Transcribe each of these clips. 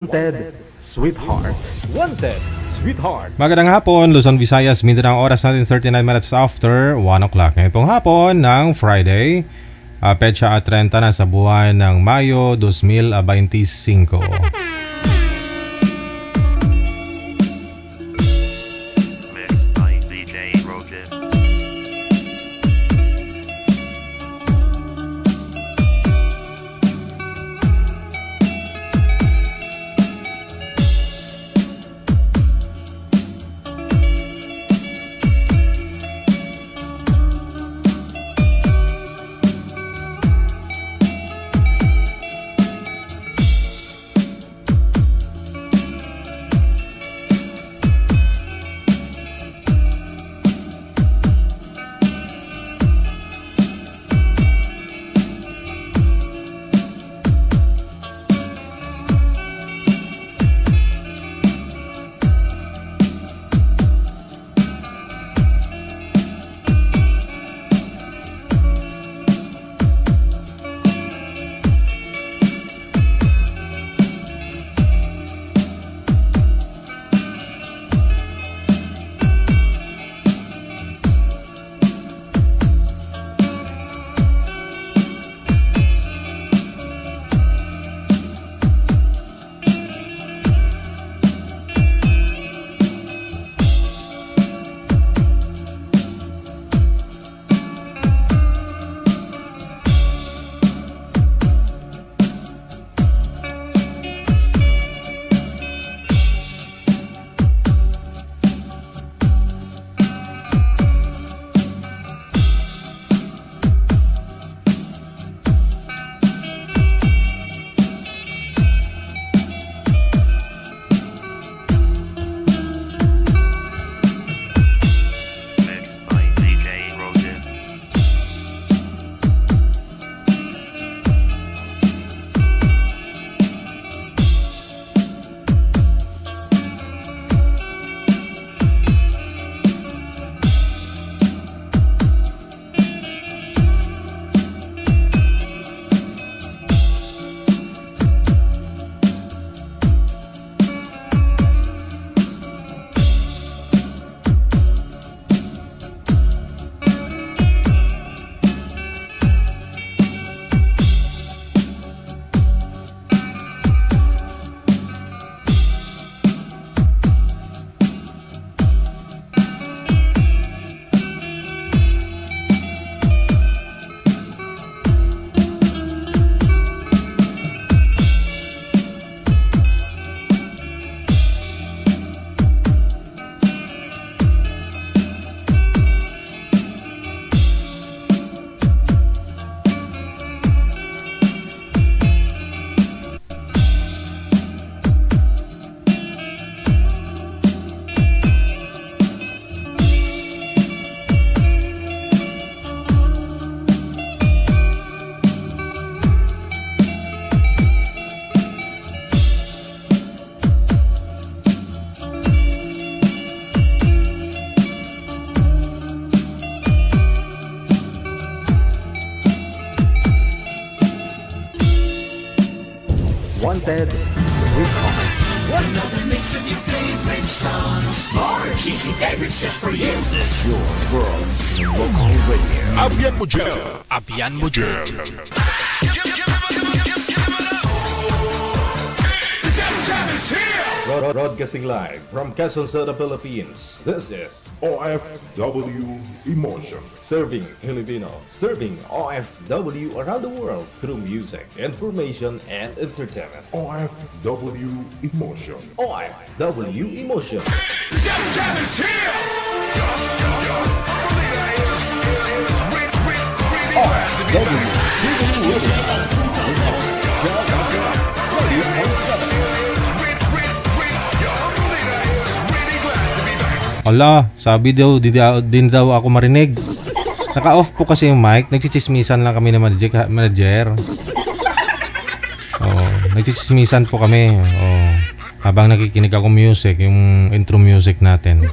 Wanted, Sweetheart. Wanted, Sweetheart. Magandang hapon, Luzon, Visayas, Mindanao. Oras natin 39 minutes after 1 o'clock. Ngayon pong hapon ng Friday, petsa at 30 na sa buwan ng Mayo 2025. Wanted, Sweetheart. Another mix of your favorite songs. More cheesy favorites just for you. This is your world local radio. Abian mo dyan. Abian mo dyan. Broadcasting live from Quezon City, Philippines. This is OFW Emotion. Serving Filipino, serving OFW around the world through music, information, and entertainment. OFW Emotion. OFW Emotion. Jam is here! Ala, sabi daw, din daw ako marinig. Naka-off po kasi yung mic. Nagchichismisan lang kami ng manager. Oh, nagchichismisan po kami. Oh, habang nakikinig ako music, yung intro music natin.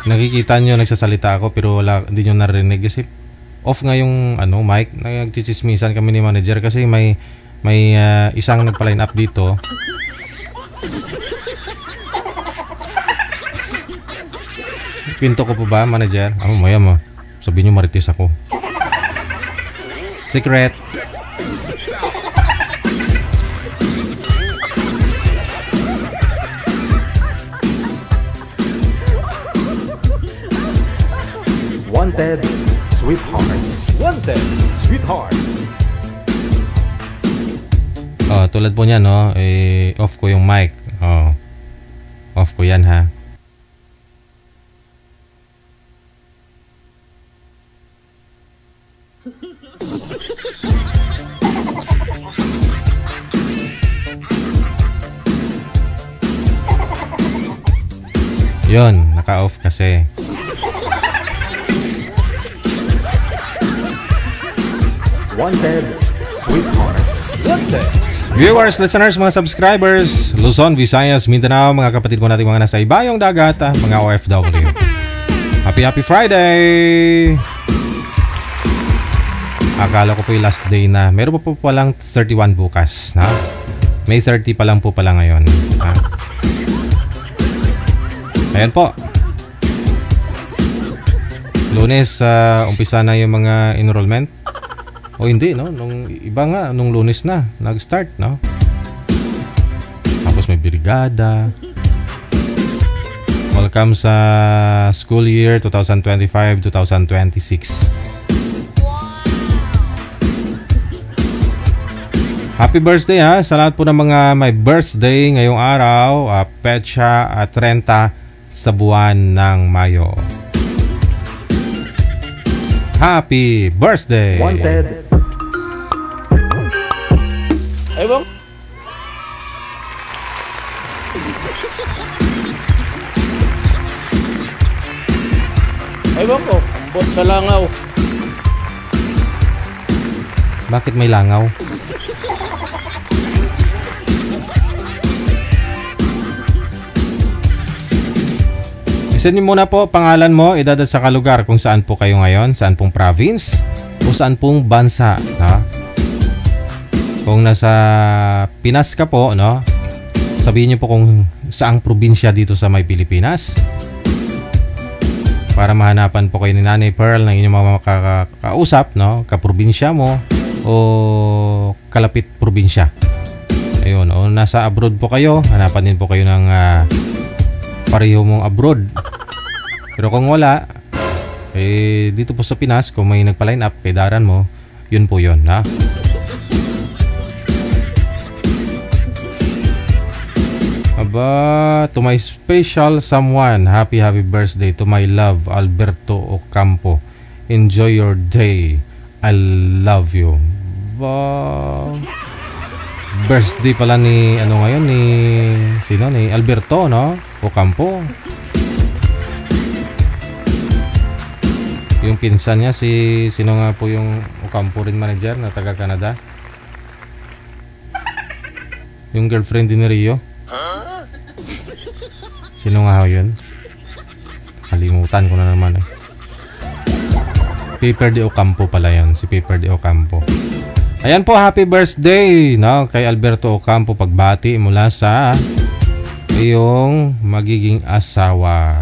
Nakikita nyo, nagsasalita ako pero wala, hindi nyo narinig kasi off nga yung mic. Nagchichismisan kami ni manager kasi may May isang nagpa-line up dito. Pinto ko po ba, manager? Maya mo. Sabihin nyo marites ako. Secret. Wanted, sweetheart. Wanted, sweetheart. Tulad po niyan, no? Off ko yung mic. Off ko yan, ha? Yun, naka-off kasi. Wanted, sweetheart. Wanted. Viewers, listeners, mga subscribers, Luzon, Visayas, Mindanao, mga kapatid ko natin mga nasa ibayong dagat, mga OFW. Happy Friday! Akala ko po yung last day na. Meron pa po palang 31 bukas. Na? May 30 pa lang po pala ngayon. Ha? Ayan po. Lunes, umpisa na yung mga enrollment. O hindi, no? Nung iba nga, nung Lunes na nag-start, no? Tapos may brigada. Welcome sa school year 2025-2026. Happy birthday, ha, sa lahat po ng mga may birthday ngayong araw, petsa 30 sa buwan ng Mayo. Happy birthday! Wanted. Ewan. Ewan ko, ambot sa langaw. Bakit may langaw? Isend niyo muna po pangalan mo, edad at saka lugar kung saan po kayo ngayon, saan pong province o saan pong bansa, no? Kung nasa Pinas ka po, no? Sabihin niyo po kung saang probinsya dito sa may Pilipinas. Para mahanapan po kayo ni Nanay Pearl ng inyong mga makakausap, no? Kaprobinsya mo o kalapit probinsya. Ayun, o nasa abroad po kayo, hanapan din po kayo ng pareho mong abroad. Pero kung wala, dito po sa Pinas, kung may nagpa-line up kay daran mo, yun po yun, ha? Aba, to my special someone, happy birthday to my love, Alberto Ocampo. Enjoy your day. I love you. Ba, birthday pala ni, ano ngayon, ni, sino, ni Alberto, no? Ocampo. Yung pinsan niya, sino nga po yung Ocampo rin manager na taga Canada? Yung girlfriend din ni Rio. Sino nga yun? Kalimutan ko na naman eh. Paper de Ocampo pala yun. Si Paper de Ocampo. Ayan po, happy birthday, no? Kay Alberto Ocampo, pagbati mula sa iyong magiging asawa.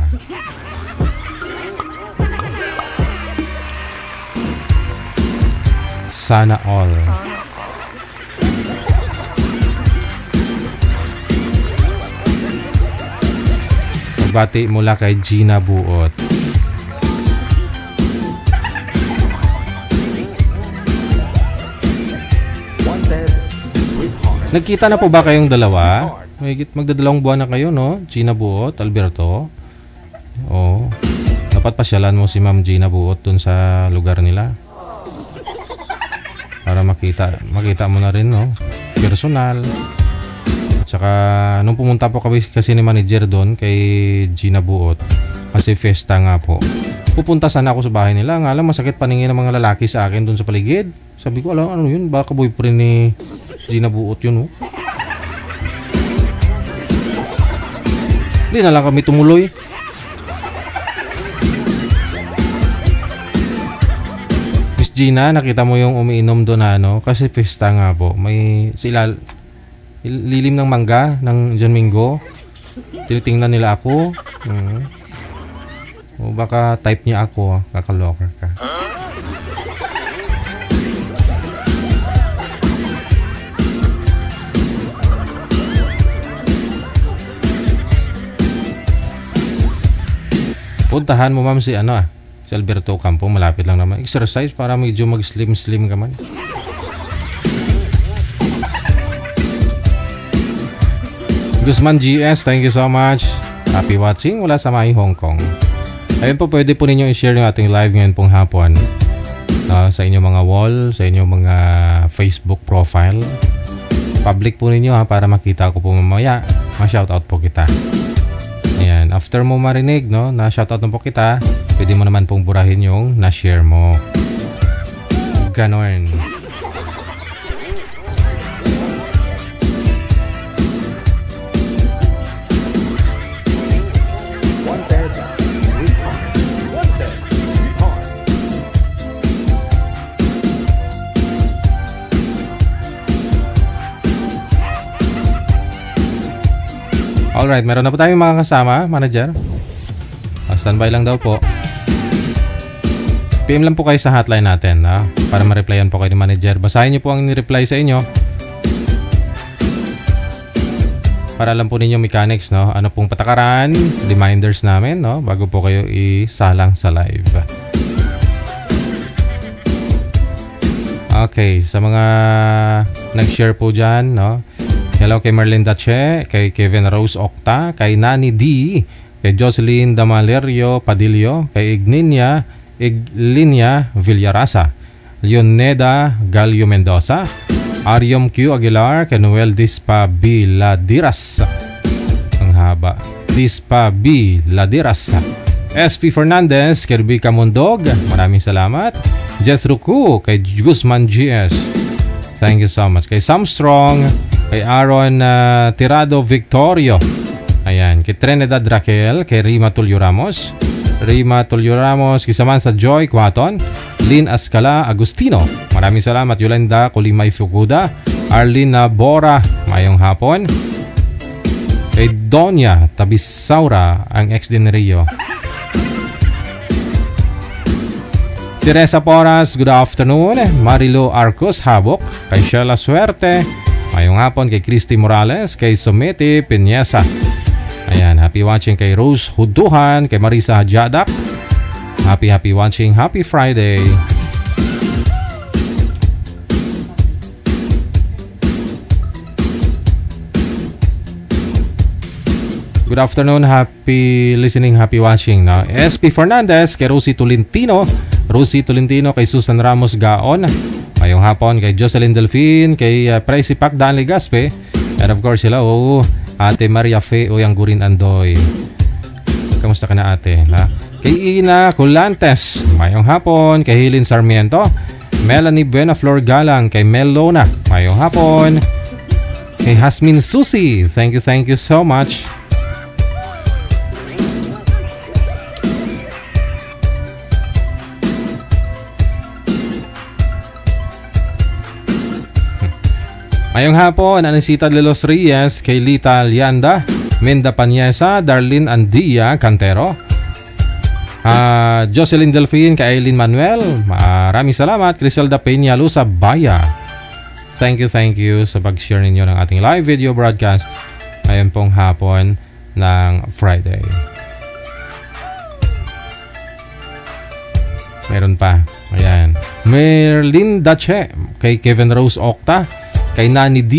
Sana all. Pagbati mula kay Gina Buot. Nagkita na po ba kayong dalawa? Magdadalawang buwan na kayo, no? Gina Buot, Alberto. Oo. Dapat pasyalan mo si Ma'am Gina Buot dun sa lugar nila. Para makita mo na rin, no? Personal. Tsaka nung pumunta po kasi ni manager doon kay Gina Buot, kasi festa nga po, pupunta sana ako sa bahay nila. Nga lang, masakit paningin ng mga lalaki sa akin doon sa paligid. Sabi ko, ano yun? Baka boyfriend ni Gina Buot yun, oh. Hindi na lang kami tumuloy. Gina, nakita mo yung umiinom doon na ano? Kasi pista nga po. May sila lilim ng mangga ng John Mingo. Tinitingnan nila ako. O baka type niya ako. Kakaloker ka. Puntahan mo ma'am si si Alberto Campo, malapit lang naman. Exercise para medyo mag-slim ka man. Guzman GS, thank you so much. Happy watching mula sa Mai, Hong Kong. Ayun po, pwede po ninyo i-share yung ating live ngayon pong hapon. Sa inyong mga wall, sa inyong mga Facebook profile. Public po ninyo para makita ko po mamaya. Ma-shoutout po kita. Ayan, after mo marinig, na shoutout na po kita, pwede mo naman pong burahin yung na-share mo. Ganon. Alright, meron na po tayong mga kasama, manager. Standby lang daw po. PM lang po kayo sa hotline natin, para ma-replyan po kayo ni manager. Basahin niyo po ang ni-reply sa inyo. Para alam po ninyo mechanics, ano pong patakaran, reminders namin, bago po kayo isalang sa live. Okay, sa mga nag-share po dyan, hello kay Merlin Dache, kay Kevin Rose Octa, kay Nani D, kay Jocelyn Damalerio Padillo, kay Igninia Villarasa, Leoneda Galio Mendoza, Ariom Q Aguilar, kay Noel Dispa-Biladiras. Ang haba. Dispa-Biladiras. SP Fernandez, kay Rubica Mondog, maraming salamat. Jethro Ku, kay Guzman GS. Thank you so much. Kay Sam Strong, kay Aaron Tirado Victorio. Ayan, kay Trinidad Raquel, kay Rima Tulio Ramos, kay Samantha Joy Quaton, Lynn Ascala Agustino. Maraming salamat. Yolanda Kulimay Fukuda, Arlene Bora, mayong hapon. Kay Donya Tabisaura, ang ex din Rio. Teresa Poras, good afternoon. Marilo Arcos Habok, kay Sheila Suerte, mayong hapon. Kay Christy Morales, kay Someti Pinyesa. Ayan, happy watching kay Rose Huduhan, kay Marisa Jadak. Happy watching. Happy Friday. Good afternoon, happy listening, happy watching. SP Fernandez, kay Rosie Tolentino, kay Susan Ramos Gaon. Mayong hapon kay Jocelyn Delfin, kay Pricey Pac Daan Legaspe, and of course sila Ate Maria Fe Oyanggurin Andoy. Kamusta ka na ate? Kay Ina Colantes, mayong hapon. Kay Hilin Sarmiento, Melanie Buenaflor Galang, kay Mel Lona, mayong hapon. Kay Hasmin Susi, thank you so much. Mayong hapon, Anisita de los Reyes, kay Lita Lianda, Menda Panyesa, Darlene Andia Cantero, Jocelyn Delfin, kay Aileen Manuel, maraming salamat. Criselda Peña Lusa Baya, thank you sa pag-share ninyo ng ating live video broadcast ngayon pong hapon ng Friday. Meron pa, ayan, Merlin Dache, kay Kevin Rose Octa, kay Nani D,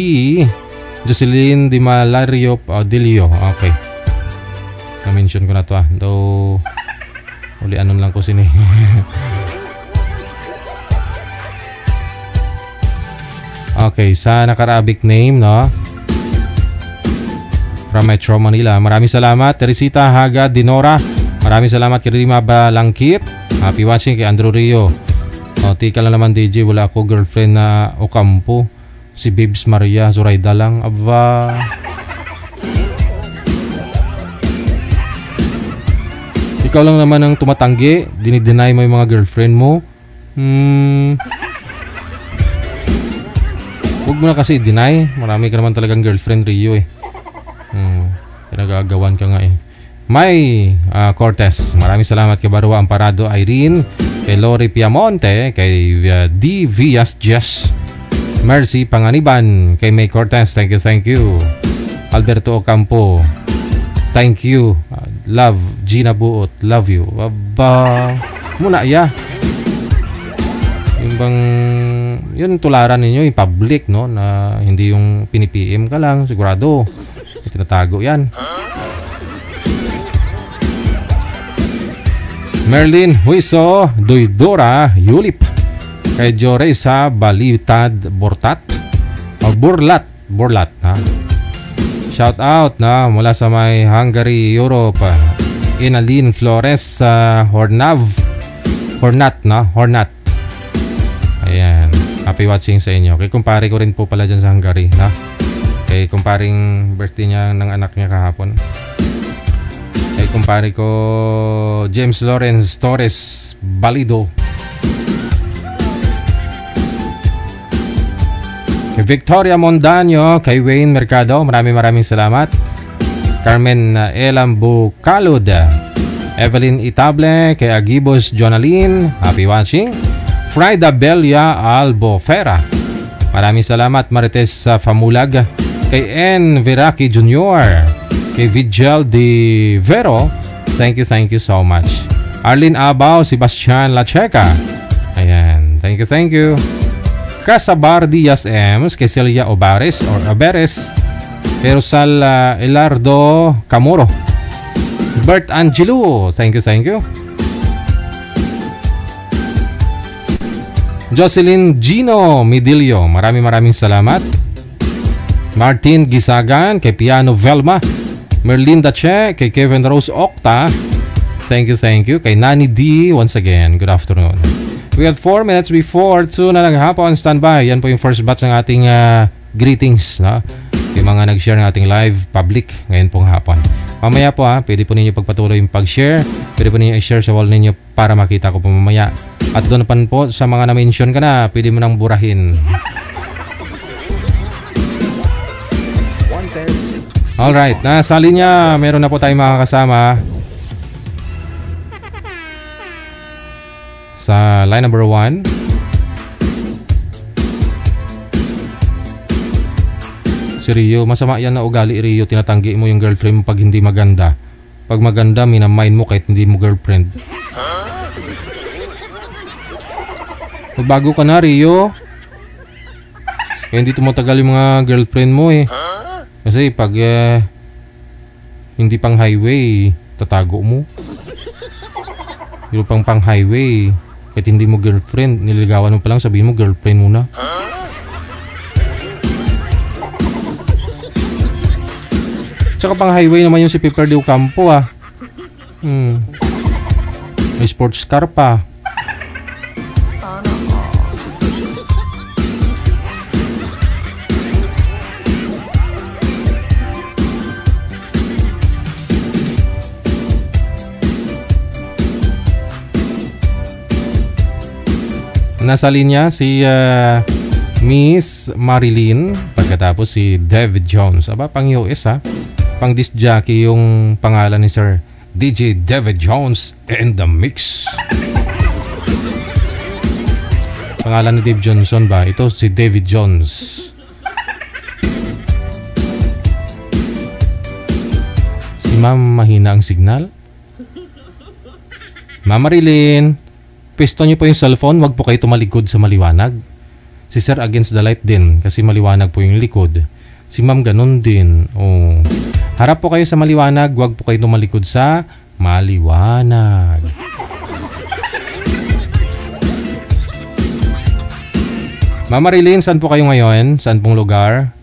Jocelyn Di Malario Padillo. Okay, na-mention ko na to though uli anon lang ko sini. Okay, sa naka-Arabic name, from Metro Manila, maraming salamat. Teresita Haga Dinora, maraming salamat. Kay Rima Balangkit, happy watching. Kay Andrew Rio, tika lang naman DJ, wala ako girlfriend na Ocampo. Si Bibs Maria Zoraida lang. Aba, ikaw lang naman ang tumatanggi, dinideny mo yung mga girlfriend mo. Huwag mo na kasi i-deny. Marami ka naman talagang girlfriend, Rio eh. Pinag-aagawan ka nga eh. May Cortez, maraming salamat kay Barua Amparado Irene, kay Lori Piamonte, kay D. Vias Jess, Mercy Panganiban, kay May Cortez, thank you. Alberto Ocampo, thank you. Love, Gina Buot, love you. Aba, muna ya. Yung bang, yun tularan ninyo, yung public, no? Na hindi yung pinipm ka lang, sigurado. Tinatago yan. Merlin Huiso, Doydora, Yulip, kay Joresa Balitad Bortat, o Burlat, ha? Shout out na mula sa may Hungary, Europe, Inalin Flores, Hornat. Ayan, happy watching sa inyo. Kay kumpare ko rin po pala dyan sa Hungary, na? Kay kumparing birthday niya ng anak niya kahapon. Kay kumpare ko James Lawrence Torres Balido. Kay Victoria Mondaño, kay Wayne Mercado, maraming salamat. Carmen Elambu Calud, Evelyn Itable, kay Agibos Jonaline, happy watching. Frida Belia Albofera, maraming salamat. Marites Famulag, kay N. Viraki Jr., kay Vigil de Vero, thank you so much. Arlene Abaw, Sebastian Lacheca, ayan, thank you. Casabar Diaz Ems, kay Celia Obares kay Rosal Elardo Camoro, Bert Angelo, thank you. Jocelyn Gino Midilio, maraming salamat. Martin Gisagan, kay Piano Velma, Merlinda Che, kay Kevin Rose Octa, thank you. Kay Nani D, once again, good afternoon. We have 4 minutes before 2 na naghapon, standby. Yan po yung first batch ng ating greetings, no? Yung mga nag-share ng ating live public ngayon pong hapon. Mamaya po pwede po ninyo pagpatuloy yung pag-share, pwede po ninyo i-share sa wall ninyo para makita ko po mamaya. At doon pa po sa mga na-mention ka na, pwede mo nang burahin. Alright, nasa linya, meron na po tayong mga kasama sa line number 1. Si Rio, masama yan na ugali, Rio. Tinatanggi mo yung girlfriend mo pag hindi maganda. Pag maganda, minamind mo kahit hindi mo girlfriend. Magbago ka na, Rio. Kaya hindi tumatagal yung mga girlfriend mo eh. Kasi pag hindi pang highway, tatago mo. Pero pang highway, kahit hindi mo girlfriend, nililigawan mo pa lang, sabihin mo girlfriend mo na. Tsaka pang highway naman yung si Piper de Ocampo May sports car pa. Nasa linya si Miss Marilyn, pagkatapos si David Jones. Aba, pang US pang disc jockey yung pangalan ni Sir DJ David Jones and the Mix. Pangalan ni Dave Johnson ba? Ito si David Jones. Si Ma'am mahina ang signal. Ma'am Marilyn, pisto niyo po yung cellphone, wag po kayo tumalikod sa maliwanag. Si Sir against the light din kasi maliwanag po yung likod. Si Ma'am ganun din. Harap po kayo sa maliwanag, wag po kayo tumalikod sa maliwanag. Ma'am Marilyn, saan po kayo ngayon? Saan pong lugar?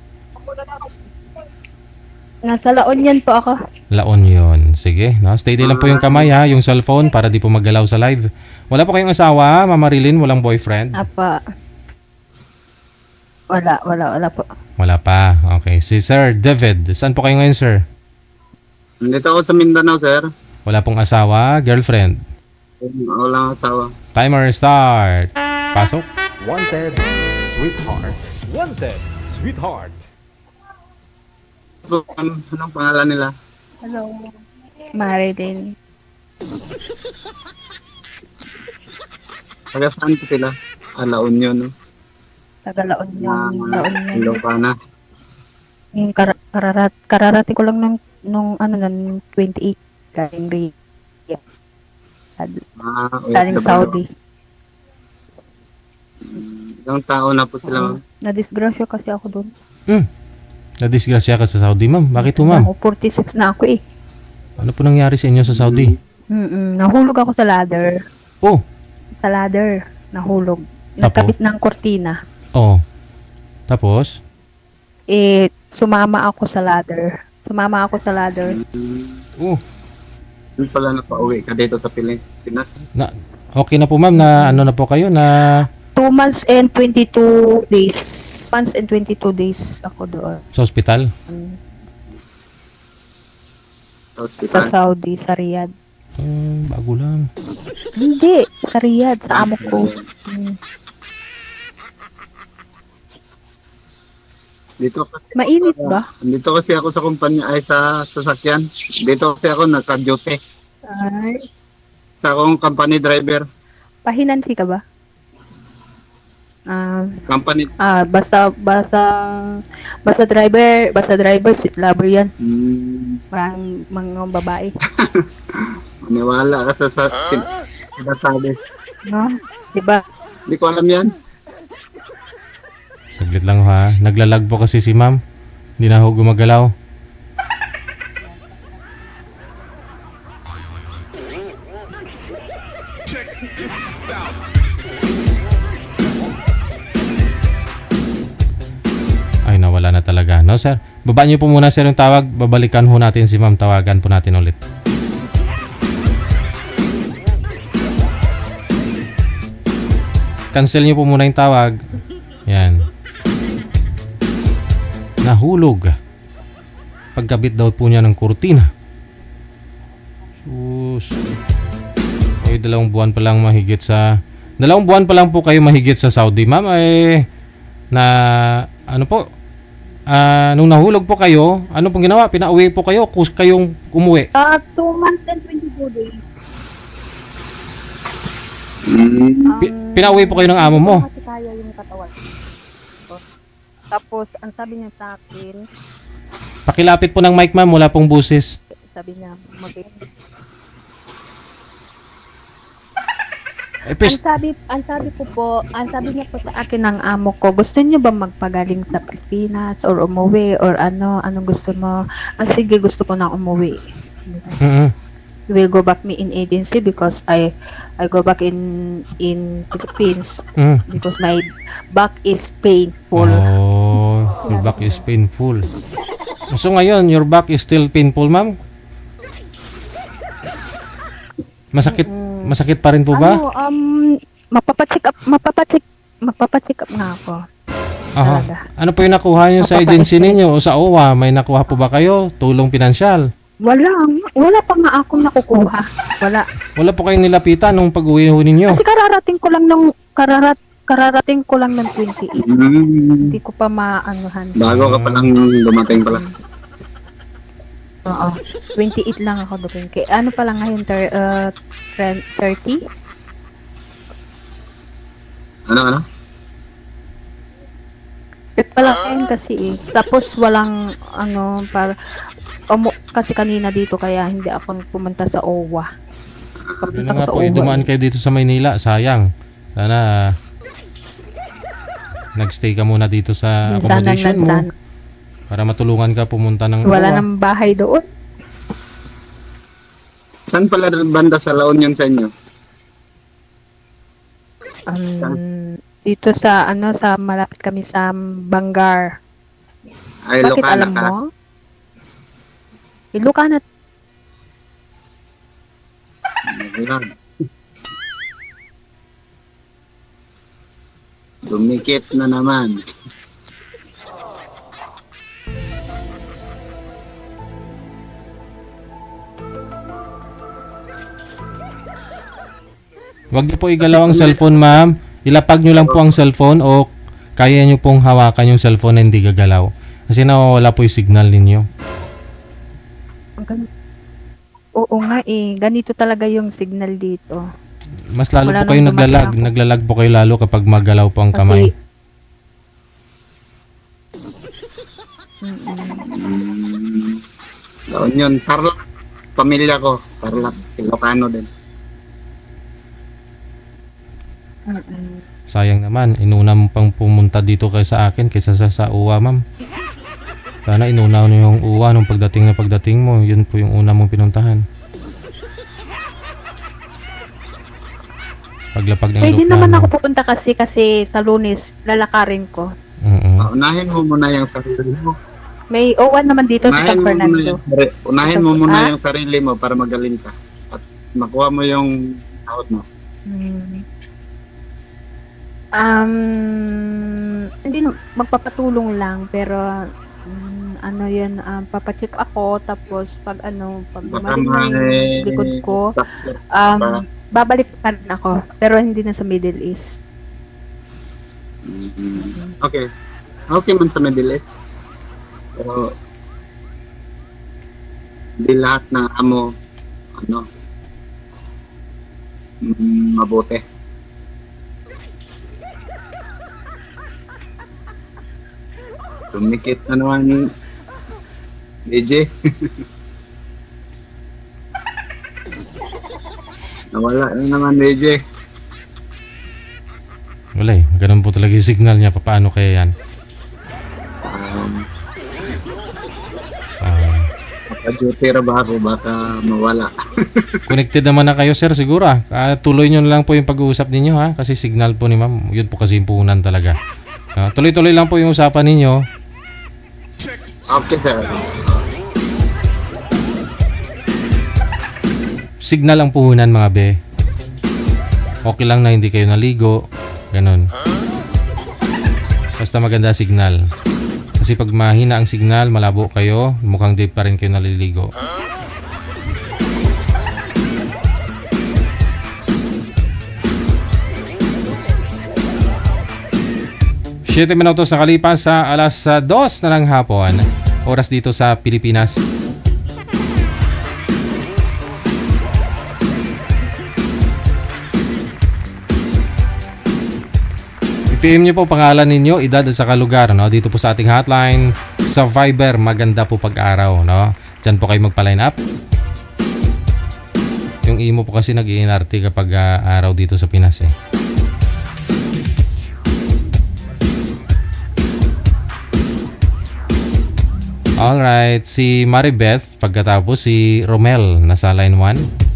Nasa La Union po ako. La Union. Sige, no? Stay lang po yung kamay yung cellphone para di po maggalaw sa live. Wala po kayong asawa, Ma'am Marilyn? Walang boyfriend? Apa. Wala po. Wala pa. Okay. Si Sir David, saan po kayo ngayon, sir? Nandito ako sa Mindanao, sir. Wala pong asawa, girlfriend? Walang asawa. Timer start. Pasok. Wanted, sweetheart. Wanted, sweetheart. Anong pangalan nila? Hello. Marilyn. Taga saan po sila? La Union, no? Tagalaon yung laon niya. Ilocana. Yung kararati ko lang nung ano ng 28 galing Riyadh. Galing OFW. Saudi. Ilang tao na po sila, ma'am? Na-disgrasya kasi ako doon. Nadisgrasya ka sa Saudi, ma'am. Bakit po, ma'am? 46 na ako eh. Ano po nangyari sa inyo sa Saudi? Nahulog ako sa ladder. Oh. Sa ladder. Nahulog. Tapos? Nagkabit ng kortina. Oh. Tapos? Sumama ako sa ladder. Oh. Yun pala napauwi ka dito sa Pilipinas. Okay na po, ma'am, na ano na po kayo na 2 months and 22 days. Months and 22 days ako doon. sa ospital? Sa Sa hospital. Saudi, sa Riyadh. Bago lang. Hindi, sa Riyadh, sa amo ko. Dito kasi, Mainit ba? dito kasi ako sa kumpanya ay sa sasakyan. Dito kasi ako naka-duty. Ay, Sa akong company driver. pahinansi ka ba? Company. Basta driver, sweet lover yan. Maraming mga babae. Maniwala ka sa sinasabi. No? Diba? Hindi ko alam yan. Saglit lang ha. Naglalag po kasi si ma'am. Hindi na ako gumagalaw. Ay, nawala na talaga. No, sir? Baba niyo po muna, sir, yung tawag. Babalikan ho natin si ma'am. Tawagan po natin ulit. Cancel niyo po muna yung tawag. Yan. Nahulog. Pagkabit daw po niya ng kurtina. Sus. Ay, 2 buwan pa lang mahigit sa... 2 buwan pa lang po kayo mahigit sa Saudi, ma'am. Ay, na... Ano po? Nung nahulog po kayo, ano pong ginawa? Pinauwi po kayo? Kayong umuwi? 2 months and 22 days. Pinauwi po kayo ng amo mo? Kasi kaya yung katawan. Tapos, ang sabi niya sa akin, Pakilapit po ng mic, ma'am. Wala pong busis. sabi niya, Eh, ang sabi niya po sa akin ng amo ko, gusto niyo ba magpagaling sa Pilipinas or umuwi or anong gusto mo? Sige, gusto ko na umuwi. You will go back me in agency because I go back in Philippines because my back is painful. Oh, your back is painful. So ngayon, your back is still painful, ma'am? Masakit pa rin po ba? Mapapacheck up nga ako. Aha. Ano po yung nakuha nyo sa agency ninyo o sa OWA? May nakuha po ba kayo? Tulong pinansyal? Wala pa nga akong nakukuha. Wala po kayong nilapitan nung pag-uwi ninyo? Kasi kararating ko lang ng 28. Hindi ko pa maanuhan. Bago ka palang dumating pala. Oo. 28 lang ako doon. Ano pa lang ngayon? 30? Ano? Pala ngayon kasi Tapos walang kasi kanina dito kaya hindi ako pumunta sa OWA. Yun na nga po, dumaan kayo dito sa Maynila. Sayang. Sana nagstay ka muna dito sa accommodation mo. Para matulungan ka pumunta ng Wala OWA. nang bahay doon. Saan pala banda sa La Union sa inyo? Dito sa malapit kami sa Bangar. Ay, Bakit Ilocana alam ka? mo? Ilocana. Ayan. Dumikit na naman. Wag niyo po igalaw ang cellphone, ma'am. Ilapag niyo lang po ang cellphone o kaya niyo pong hawakan yung cellphone na hindi gagalaw. Kasi nawawala po yung signal ninyo. Oo nga eh. Ganito talaga yung signal dito. Mas lalo Wala po kayo nang dumating naglalag. ako. Naglalag po kayo lalo kapag magalaw po ang kamay. Doon yun. Tarlac. Pamilya ko. Tarlac. Ilocano din. Sayang naman, inuna mo pang pumunta dito kay sa akin kaysa sa uwa, ma'am. Sana inuna mo yung uwa nung pagdating mo. Yun po yung una mong pinuntahan. Paglapag ng Pwede naman eroplano. ako pupunta kasi sa Lunes, lalakarin ko. Unahin mo muna yung sarili mo. May O1 naman dito sa San Fernando. Unahin mo muna yung sarili mo para magaling ka. At makuha mo yung sahod mo. Hindi magpapatulong lang pero ano yun, papacheck ako tapos pag Baka gumaling na may yung likod ko, babalik pa rin ako pero hindi na sa Middle East. Okay. Okay man sa Middle East. Pero hindi lahat ng amo mabuti. Tumikit na naman DJ. Nawala na naman DJ. Wala eh. Ganun po talaga yung signal niya. Paano kaya yan? Maka-duty ra ba ako? Baka mawala. Connected naman na kayo, sir, siguro. Tuloy nyo na lang po yung pag-uusap ninyo, ha? Kasi signal po ni ma'am. Yun po kasi yung puhunan talaga. Tuloy-tuloy lang po yung usapan ninyo. Okay, sir. Signal ang puhunan, mga be. Okay lang na hindi kayo naligo. Ganun. Basta maganda signal. Kasi pag mahina ang signal, malabo kayo, mukhang di pa rin kayo naliligo. Siyete minutos na kalipas sa alas 2 na ng hapon. Oras dito sa Pilipinas. PM nyo po pangalan ninyo, edad at saka lugar, no? Dito po sa ating hotline sa Viber. Maganda po pag-araw, no? Diyan po kayo magpa-line up. Yung imo po kasi nag-iinarte kapag araw dito sa Pinas eh. Alright, si Maribeth, pagkatapos si Romel, nasa line 1.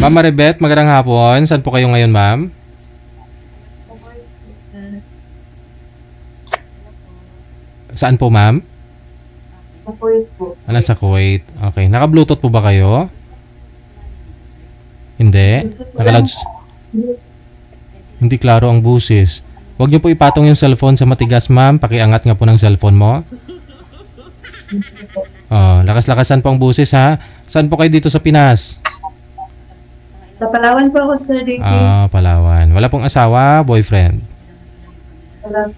Ma'am Maribeth, magandang hapon. Saan po kayo ngayon, ma'am? Saan po, ma'am? Sa Kuwait po. Sa Kuwait. Okay. Naka-Bluetooth po ba kayo? Hindi? Hindi klaro ang busis. Huwag niyo po ipatong yung cellphone sa matigas, ma'am. Pakiangat nga po ng cellphone mo. Lakas-lakasan po ang busis, ha? Saan po kayo dito sa Pinas? Sa Palawan po ako, Sir DJ. Palawan. Wala pong asawa, boyfriend? Wala.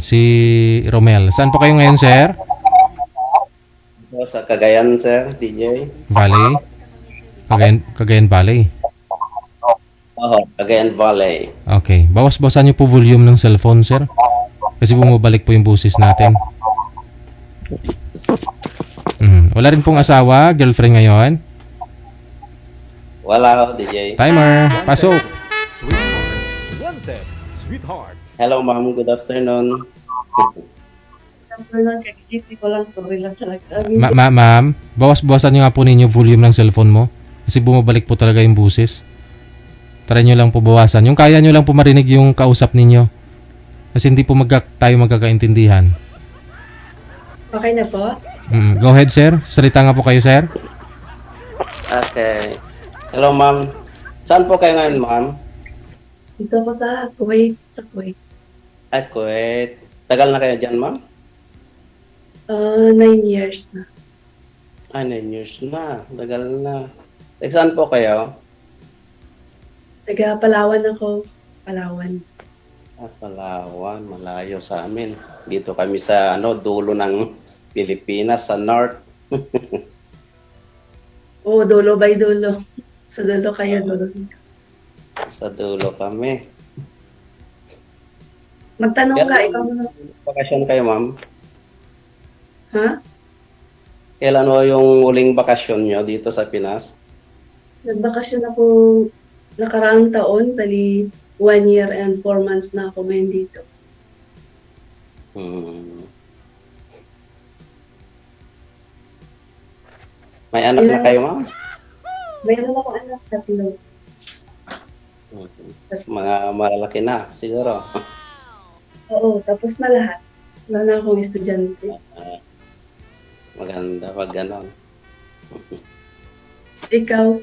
Si Romel. Saan po kayo ngayon, sir? Sa Cagayan, sir, DJ. Valley? Cagayan Valley? Cagayan Valley. Okay. Bawas-bawasan niyo po volume ng cellphone, sir. Kasi bumabalik po yung busis natin. Wala rin pong asawa, girlfriend ngayon? Wala ako, DJ. Timer, pasok. Sweetheart. Hello, ma'am. Good afternoon. Afternoon, kagising ko lang. Sorry lang talaga. Ma'am, bawas-bawasan niyo nga po ninyo volume ng cellphone mo. Kasi bumabalik po talaga yung busis. Try nyo lang po bawasan. Yung kaya nyo lang po marinig yung kausap ninyo. Kasi hindi po tayo magkakaintindihan. Okay na po? Go ahead, sir. Salita nga po kayo, sir. Okay. Hello, ma'am. Saan po kayo ngayon, ma'am? Dito ako sa Kuwait. Sa Kuwait. At Kuwait. Tagal na kayo dyan, ma'am? 9 years na. 9 years na. Tagal na. Saan po kayo? Taga Palawan ako. Palawan. Palawan. Malayo sa amin. Dito kami sa dulo ng Pilipinas, sa north. Oo, dulo by dulo. Sa dulo kayo, dulo. Sa dulo kami. Magtanong ka, ikaw muna. Bakasyon kayo, ma'am? Ha? Kailan ho yung huling bakasyon nyo dito sa Pinas? Nagbakasyon ako nakaraang taon, bali 1 year and 4 months na ako ngayon dito. May anak na kayo, ma'am? Mayroon ako anak, 3. Mga malalaki na, siguro. Oo, tapos na lahat. Wala na akong estudyante. Maganda pag ganon. Ikaw?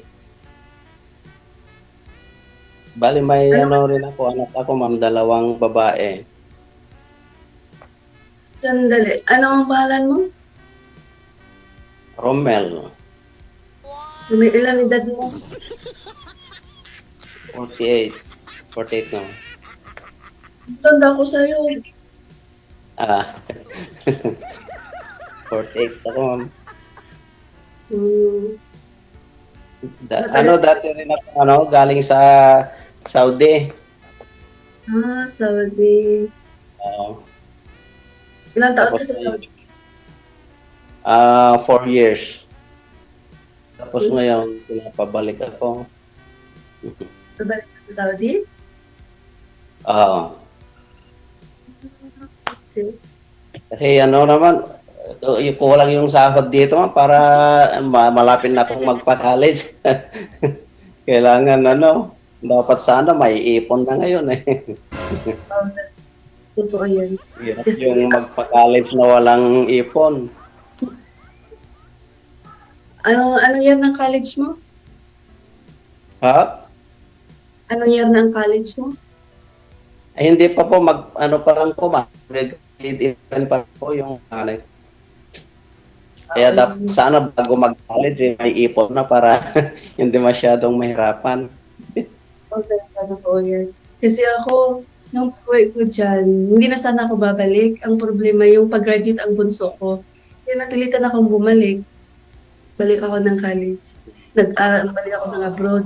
Bali, may rin ako, anak ako, ma'am, 2 babae. Sandali. Ano ang pangalan mo? Romel, May ilang edad mo? 48. 48 na. Tanda ko sa'yo. 48 ako, ma'am. Hmm. Dati rin ako, galing sa Saudi. Saudi. Ilang taon ka sa Saudi? 4 years. Tapos ngayon, pinapabalik ako. Pabalik ka sa Saudi? Okay. Kasi naman, kulang yung sahod dito para malapit na akong magpa-college. Kailangan dapat sana may ipon na ngayon eh. Totoo yan. Yung magpa-college na walang ipon. Ano year ng college mo? Ha? Anong year ng college mo? Ay, hindi pa po, pa lang po, grade 11 pa po yung college. Kaya sana bago mag-college, may ipon na para hindi masyadong mahirapan. Okay, totoo yan. Kasi ako, nung pag-uwi ko dyan, hindi na sana ako babalik. Ang problema, yung pag-graduate ang bunso ko. Kaya napilitan akong bumalik. Balik ako ng college. Balik ako ng abroad.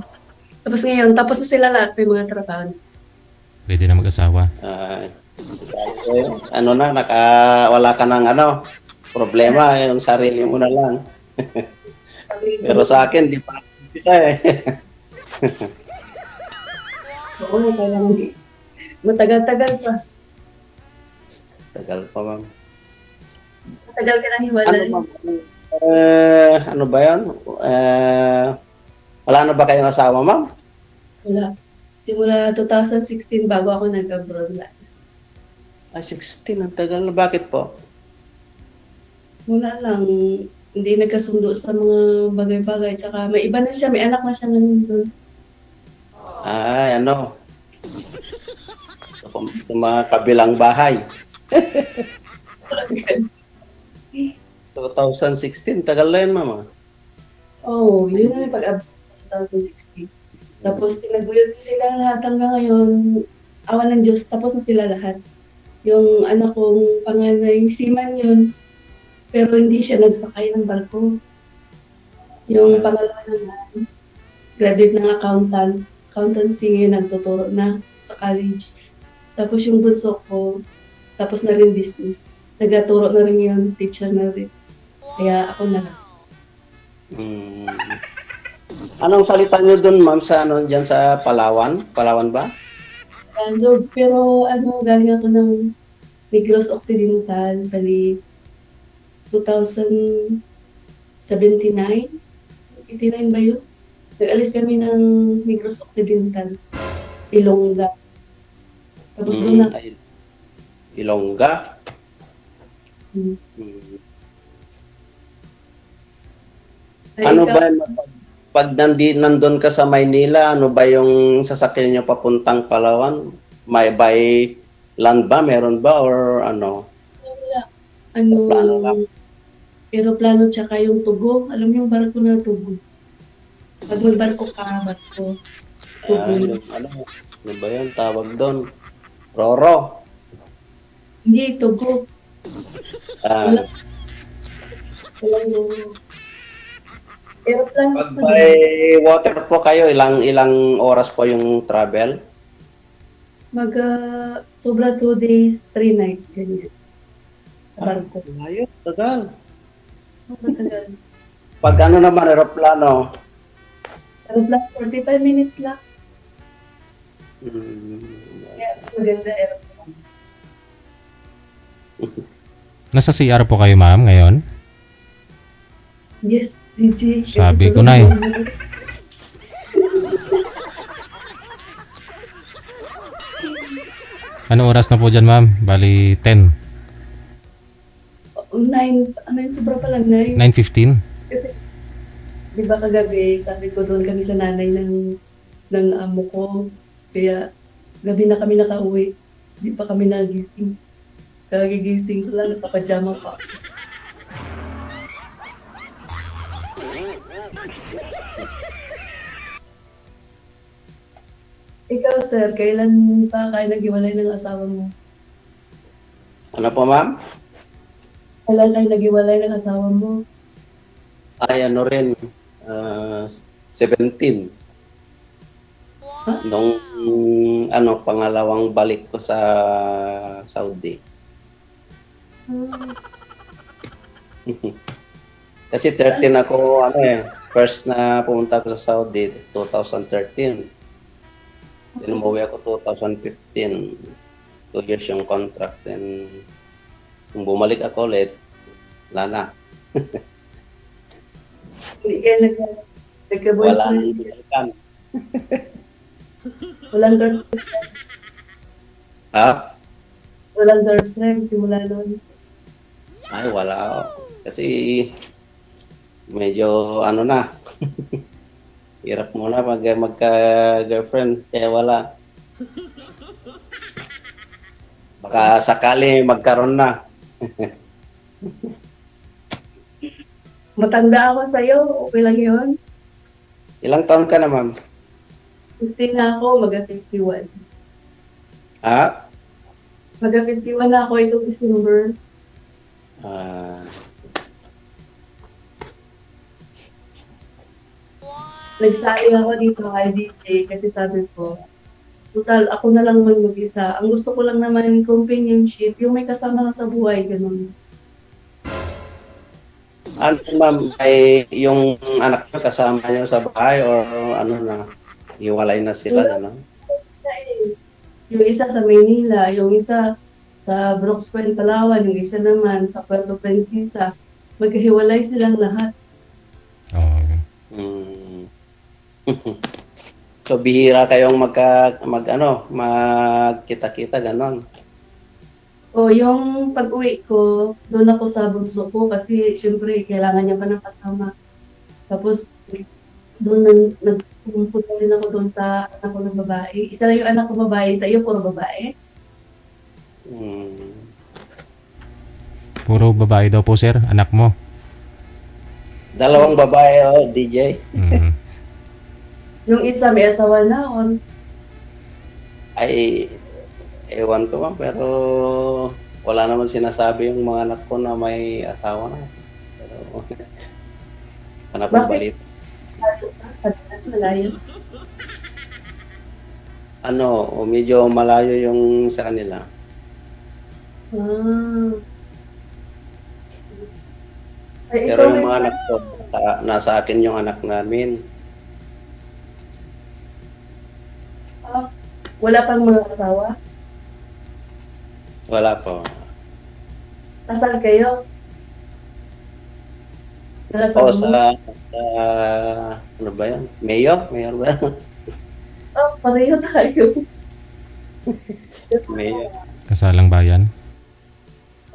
Tapos ngayon, tapos na sila lahat, may mga trabaho. Pwede na mag-asawa. Wala ka ng problema, yung sarili mo na lang. Pero sa akin, di pa kita eh. Oo, kailangan. Matagal-tagal pa. Tagal pa, ma'am. Matagal ka nang hiwalay. Ano ba yan? Wala na ba kayong asawa, ma'am? Wala. Simula 2016 bago ako nag-abroad na. 16, ang tagal na. Bakit po? Wala lang. Hindi nagkasundo sa mga bagay-bagay. Tsaka may iba na siya. May anak na siya ngayon doon. Sa mga kabilang bahay. 2016, tagal na yun, mama. Oo, yun na yung pag-abroad 2016. Tapos tinaguyod ko sila lahat hanggang ngayon. Awan ng Diyos, tapos na sila lahat. Yung anak kong panganay, seaman yun. Pero hindi siya nagsakay ng barko. Yung pangalawa naman, graduate ng accountancy ngayon, nagtuturo na sa college. Tapos yung bunso ko, tapos na rin business. Nagtuturo na rin yun, teacher na rin. Kaya ako na lang. Anong salita nyo dun, ma'am, dyan sa Palawan? Palawan ba? Tagalog, pero galing ako ng Negros Occidental, bali 2079? 89 ba yun? Nag-alis kami ng Negros Occidental, Ilongga. Tapos doon na. Ilongga? Ano ba pag nandun ka sa Maynila, ano ba yung sasakyan niyo papuntang Palawan? May by land ba? Meron ba? Or ano? Wala. Ano, Plano lang. aeroplano tsaka yung tugo. Alam mo yung barko na tugo. Pag may barko ka, barko. Tugo. Ano ba yun? Tawag doon. Roro. Hindi, tugo. Ah, Walang yung aeroplano pag sa by water po kayo, ilang oras po yung travel? sobra 2 days, 3 nights, ganyan. Sa barko. Ayun, tagal. Matagal. Pag ano naman, aeroplano? Aeroplano, 45 minutes lang. Hmm. Kaya, mas maganda aeroplano. Nasa CR po kayo, ma'am, ngayon? Yes, DJ. Sabi ko na eh. Ano oras na po dyan, ma'am? Bali, 10. 9, ano yun, sobra pa lang 9. 9:15? Kasi, di ba kagabi, sabi ko doon kami sa nanay ng amo ko. Kaya, gabi na kami nakauwi. Di pa kami nagising. Kagigising ko lang, napapajama pa. Ikaw, sir, kailan pa kayo naghiwalay ng asawa mo? Ano po, ma'am? Kailan kayo naghiwalay ng asawa mo? Ay, ano rin, 17. Nung, pangalawang balik ko sa Saudi. Kasi 13 ako, first na pumunta ko sa Saudi, 2013. Umuwi ako 2015. 2 years yung contract. Then, kung bumalik ako ulit, wala na. Hindi kayo nagka-boyfriend? Walang balikan. Walang girlfriend? Ha? Walang girlfriend simula noon? Ay, wala. Kasi, medyo, na. Hirap muna magka-girlfriend, kaya wala. Baka sakali magkaroon na. Matanda ako sa'yo, okay lang yun? Ilang taon ka na, ma'am? 15 na ako, mag-51. Ha? Mag-51 na ako itong December. Nagsaling ako dito kay DJ kasi sabi ko, total, ako na lang naman mag-isa. Ang gusto ko lang naman companionship, yung may kasama ka sa buhay, ganun. Ano, ma'am, ay yung anak ko kasama niyo sa bahay or hiwalay na sila, ano? Yung isa sa Maynila, yung isa sa Brooks Point, Palawan, yung isa naman sa Puerto Princesa. Magkahiwalay silang lahat. So, bihira kayong magkita-kita, gano'n. O, yung pag-uwi ko, doon ako sa bunso ko kasi syempre kailangan niya pa ng kasama. Tapos, doon nagpupunta din ako doon sa anak ko ng babae. Isa lang yung anak ko babae, sa iyo puro babae. Puro babae daw po, sir, anak mo. Dalawang babae, DJ. Yung isa may asawa na, Ay, ewan ko, ma'am, pero wala naman sinasabi yung mga anak ko na may asawa na. Pero, anak ko balit. Malayo. Medyo malayo yung sa kanila. Ay, Pero yung mga anak ko, nasa akin yung anak namin. Wala pang mga asawa? Wala po. Kasal kayo? O sa ano ba yan? Mayor? Mayor ba? Pareho tayo. Mayor. Kasalang bayan.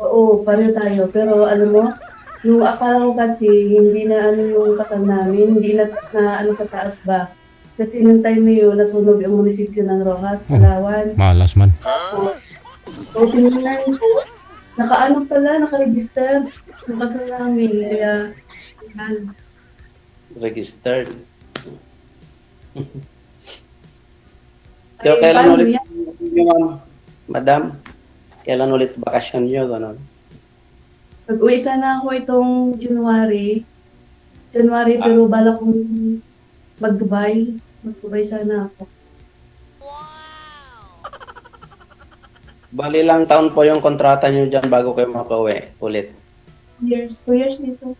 Oo, pareho tayo. Pero alam mo, Nung akala ko kasi, hindi na ano yung kasal namin, hindi na ano sa taas ba. Kasi nung time na yun, nasunog ang munisipyo ng Rojas, Palawan. Malas man. So, tinignan ko, nakaano pala, naka-register yung kasal namin. Kaya, yan. Registered. So, Ay, kailan paano ulit yan? yung madam? Kailan ulit bakasyon nyo? Ganon. Pag-uwi sana ako itong January, pero bala kong mag-Dubai. Mag-Dubai sana ako. Bali lang taon po yung kontrata nyo dyan bago kayo makauwi ulit. 2 years. 2 years dito.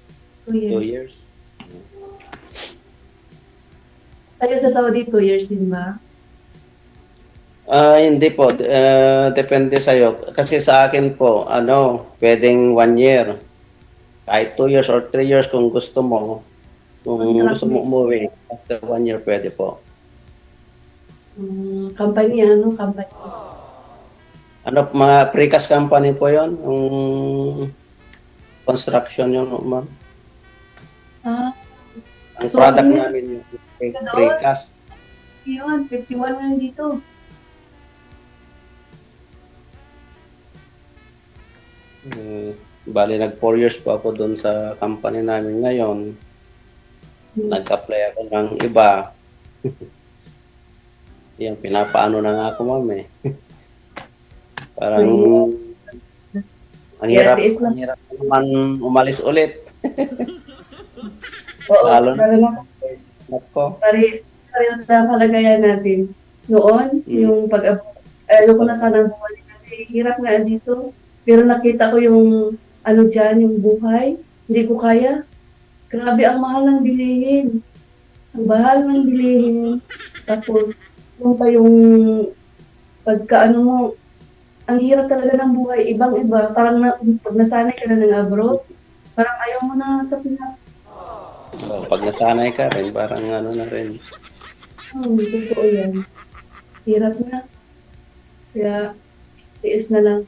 2 years. 2 years. Tayo sa Saudi, 2 years din ba? Hindi po. Depende sa'yo. Kasi sa akin po, pwedeng 1 year. Kahit 2 years or 3 years kung gusto mo. Kung gusto mo umuwi, after 1 year pwede po. Company, company? Mga precast company po yon, yung construction yun, ma'am. Ang so product yun, namin yung precast. Yun, 51 na dito. Bali, nag 4 years po ako doon sa company namin ngayon. Nag-apply ako ng iba. Yan, pinapaano na nga ako, ma'am eh. Parang, ang hirap naman umalis ulit. Oo, lalo na. Pareho na kalagayan natin. Noon, yung ayoko na sanang bumalik kasi hirap nga dito. Pero nakita ko yung yung buhay. Hindi ko kaya. Grabe, ang mahal ng bilihin. Ang mahal ng bilihin. Tapos, yung mo, ang hirap talaga ng buhay. Ibang-iba. Parang pag nasanay ka na ng abroad, parang ayaw mo na sa Pinas. Pag nasanay ka rin, parang na rin. Totoo yan. Hirap na. Kaya, tiis na lang.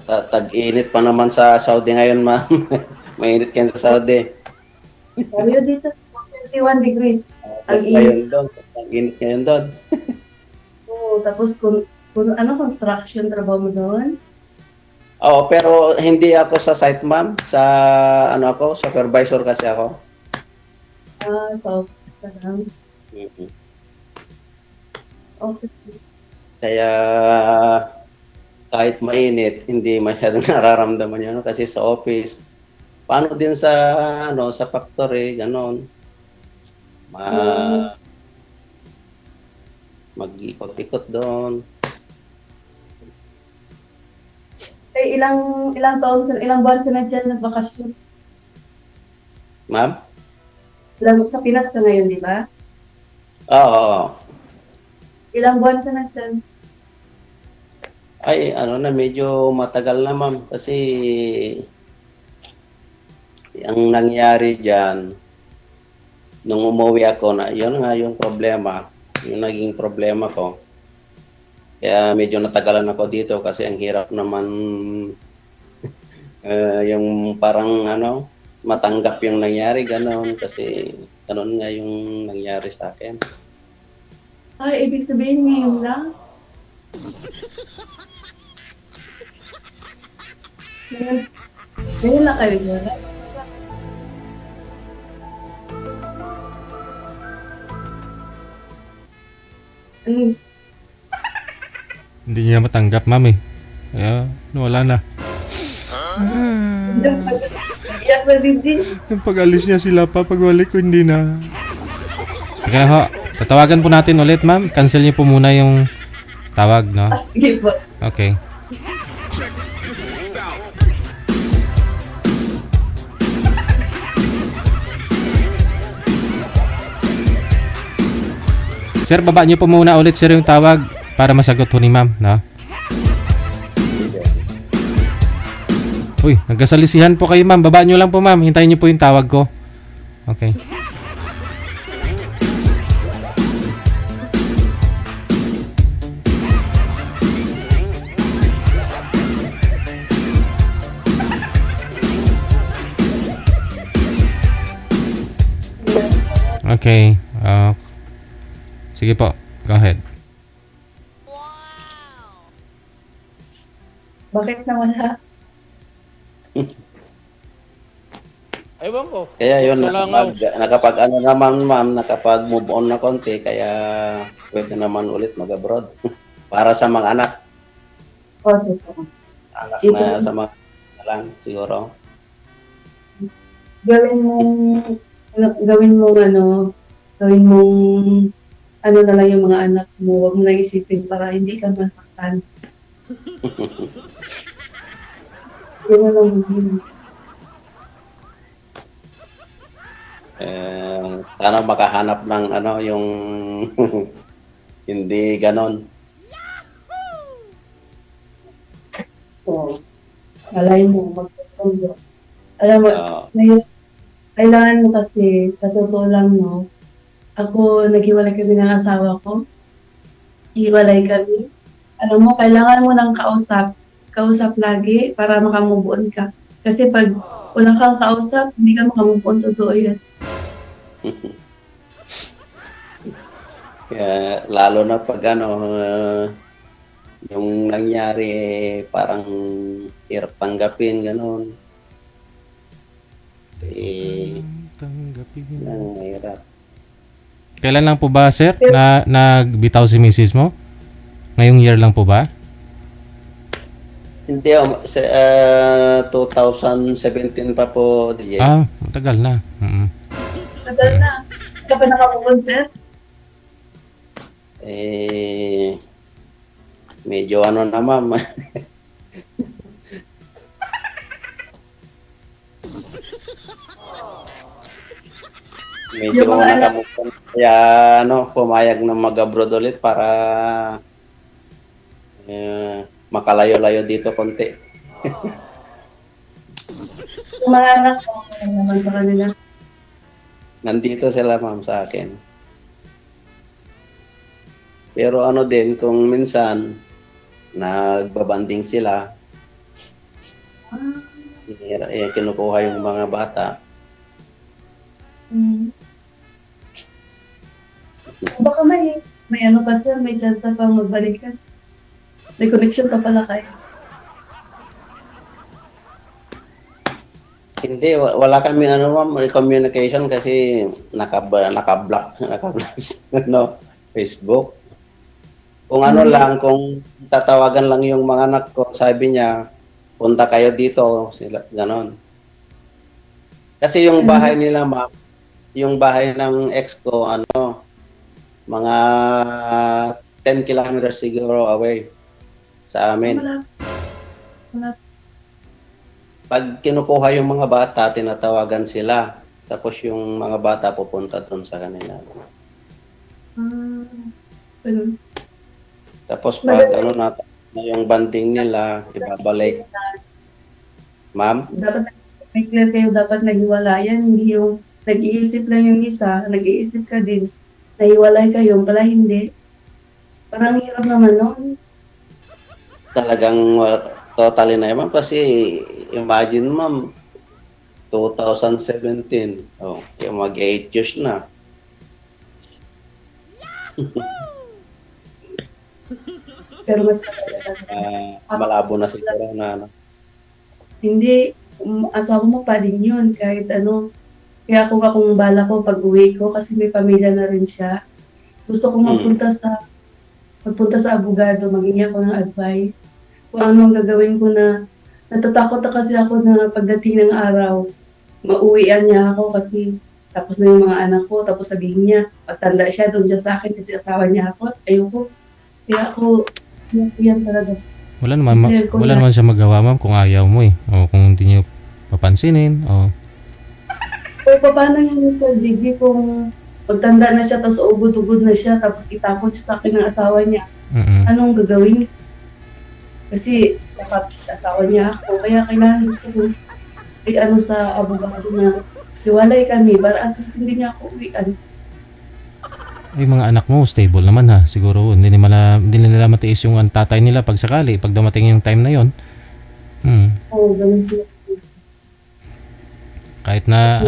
Tag-init pa naman sa Saudi ngayon, ma'am. Mainit yan sa Saudi. Sabi dito, 21 degrees. Ang init. Ang init ngayon doon. Oo, tapos kung construction trabaho mo doon? Oo, pero hindi ako sa site, ma'am. Sa supervisor kasi ako. Sa office ka lang. Okay. Kaya kahit mainit, hindi masyadong nararamdaman yun kasi sa office. Paano din sa sa factory, ganon. Mag-ikot-ikot doon. Ilang buwan ka na dyan nagbakasyon? Ma'am? Sa Pinas ka ngayon, di ba? Oo. Ilang buwan ka na dyan? Ay, medyo matagal na, ma'am. Kasi ang nangyari dyan, nung umuwi ako, yun nga yung problema. Yung naging problema ko. Kaya medyo natagalan ako dito kasi ang hirap naman yung parang matanggap yung nangyari, ganon. Kasi ganon nga yung nangyari sa akin. Ay, ibig sabihin ngayon lang? Ngayon lang kayo dyan? Hindi niya matanggap, ma'am eh. Kaya, wala na. Iyak na din din. Yung pag-alis niya sila pa, pagbalik ko hindi na. Teka ho, tatawagan po natin ulit, ma'am. Cancel niyo po muna yung tawag, no? Sige po. Okay. Sir, baba niyo po muna ulit, sir, yung tawag para masagot ho ni ma'am, no? Uy, nagkasalisihan po kayo, ma'am. Baba niyo lang po, ma'am. Hintayin niyo po yung tawag ko. Okay. Okay. Sige po. Go ahead. Bakit nawala? Ewan ko. Kaya yun, Sa langaw. nakapag ano naman ma'am, nakapag move on na konti, kaya pwede naman ulit mag-abroad. Para sa mga anak. Okay. Anak na sa mga lang siguro. Gawin mong ano na lang yung mga anak mo. Huwag mo na isipin para hindi ka masaktan. Yun na lang yun. Sana makahanap ng ano yung hindi ganon. So, malay mo, magkasundo. Alam mo, Oo. ngayon, kailangan mo kasi, sa totoo lang, no, ako, naghiwalay kami ng asawa ko. Hiwalay kami. Alam mo, kailangan mo ng kausap lagi para makamove on ka. Kasi pag wala kang kausap, hindi ka makamove on, totoo yan. Kaya, lalo na pag ano, yung nangyari parang hirap tanggapin, gano'n. Tanggapin. Hirap. Kailan lang po ba, sir, na nagbitaw si misis mo? Ngayong year lang po ba? Hindi, 2017 pa po, DJ. Matagal na. Tagal na. Hindi ka pa nakamove on, sir? Medyo ano na, ma'am. Medyo nakamukha. Kaya pumayag na mag-abroad ulit para makalayo-layo dito konti. Yung mga anak ko, naman sa kanila. Nandito sila, ma'am, sa akin. Pero ano din, kung minsan nagbabanding sila, kinukuha yung mga bata. Baka may ano pa, sir, may chance pang magbalikan. May connection pa pala kayo. Hindi, wala kami ma'am, communication kasi naka-block Facebook. Kung ano lang, kung tatawagan lang yung mga anak ko, sabi niya, punta kayo dito, sila, ganon. Kasi yung bahay nila, ma'am, yung bahay ng ex ko, mga 10 kilometers siguro away sa amin. Wala. Pag kinukuha yung mga bata, tinatawagan sila. Tapos yung mga bata pupunta doon sa kanila. Tapos pag na yung banding nila, ibabalik. Ma'am? Dapat may clear kayo, dapat naghiwalayan. Hindi yung nag-iisip lang yung isa, nag-iisip ka din. Nahiwalay kayo, pala hindi. Parang hirap naman nun. Talagang totally na ma'am. Kasi imagine ma'am, 2017. Yung mag-8 years na. Pero mas malabo na siguro na Hindi, asawa mo pa din yun. Kahit ano. Kaya kung bala ko pag uwi ko, kasi may pamilya na rin siya. Gusto ko magpunta sa abogado, maging ako ng advice. Kung anong gagawin ko na, natatakot na kasi ako na pagdating ng araw, mauwian niya ako kasi tapos na yung mga anak ko, tapos sabihin niya, pagtanda siya, doon siya sa akin kasi asawa niya ako. Ayoko. Kaya ako, yan talaga. Wala naman siya magawa, ma'am, kung ayaw mo eh. O kung hindi niyo papansinin. O paano yun sa DJ kung pagtanda na siya, tapos ugod-ugod na siya, tapos itakot siya sa akin ng asawa niya. Anong gagawin? Kasi sa asawa niya ako, kaya kailangan gusto ko sa abogado na hiwalay kami para at least hindi niya ako uwian. Ay, mga anak mo stable naman ha, siguro hindi nila matiis yung tatay nila pag sakali, pag dumating yung time na yon. Oo, ganun sila. Kahit na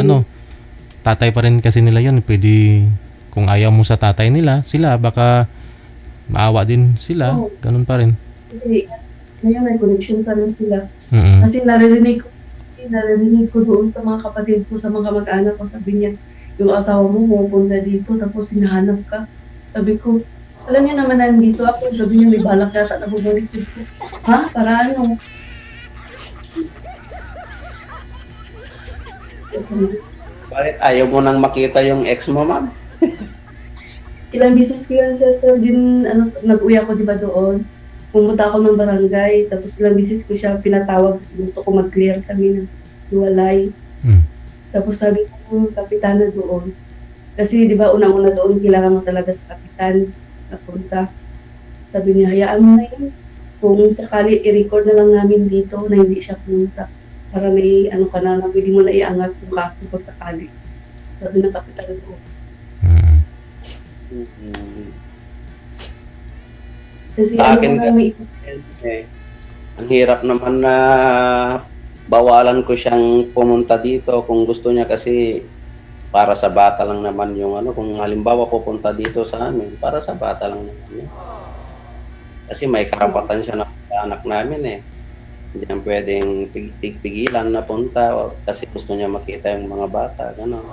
tatay pa rin kasi nila yun. Pwede, kung ayaw mo sa tatay nila, sila, baka maawa din sila. Oo. Ganun pa rin. Kasi ngayon may connection pa rin sila. Mm-mm. Kasi narinig ko doon sa mga kapatid ko, sa mga mag-anak ko, sabi niya, yung asawa mo pupunta dito, tapos hinahanap ka. Sabi ko, alam niya naman nandito ako, sabi niya may balak yata na bumalik. Sabi ko, ha? Para ano? Bakit ayaw mo nang makita yung ex mo, ma'am? Ilang bisis ko yan sa din, nag-uwi ako di ba doon. Pumunta ako ng barangay, tapos ilang bisis ko siya pinatawag kasi gusto ko mag-clear kami ng hiwalay. Mm. Tapos sabi ko, kapitana doon. Kasi di ba unang-una doon, kailangan mo talaga sa kapitan na punta. Sabi niya, hayaan mo na yun. Kung sakali i-record na lang namin dito na hindi siya pumunta. Para may ano ka na pwede mo na iangat yung kaso pag sakali. Sabi ng kapitan doon. Mm. Kasi Sa akin ano may ang hirap naman na bawalan ko siyang pumunta dito kung gusto niya kasi para sa bata lang naman yung ano, kung halimbawa pupunta dito sa amin, para sa bata lang naman yun. Kasi may karapatan siya na anak namin eh. Hindi naman pwedeng pigilan na punta kasi gusto niya makita yung mga bata, gano'n.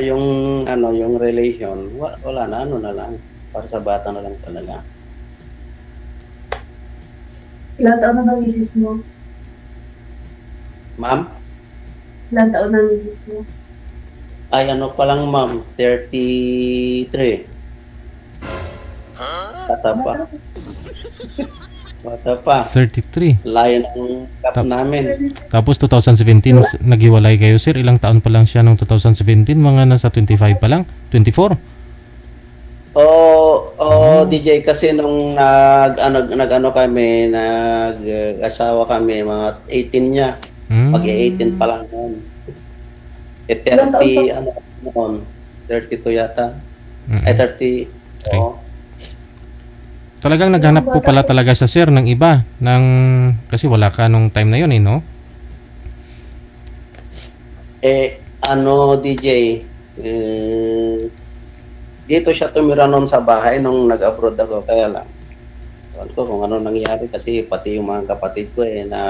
Yung ano, yung relation, wala na, ano na lang, para sa bata na lang talaga. ilang taon na ba misis mo? Ma'am? Ilang taon na misis mo? Ay, ano pa lang, ma'am, 33. Bata pa. Bata pa. 33. Layo ng kap namin. Tapos 2017, naghiwalay kayo, sir. Ilang taon pa lang siya nung 2017? Mga nasa 25 pa lang? 24? DJ, kasi nung nag-ano kami, nag-asawa kami, mga 18 niya. Pag-18 pa lang noon. 30, ano noon, 32 yata. Ay, 30. Oo. Talagang naghanap po pala talaga sa sir ng iba kasi wala ka nung time na yun eh, no? Ano, DJ, dito siya tumira noon sa bahay nung nag-abroad ako, kaya lang. Alam ko kung ano nangyari kasi pati yung mga kapatid ko na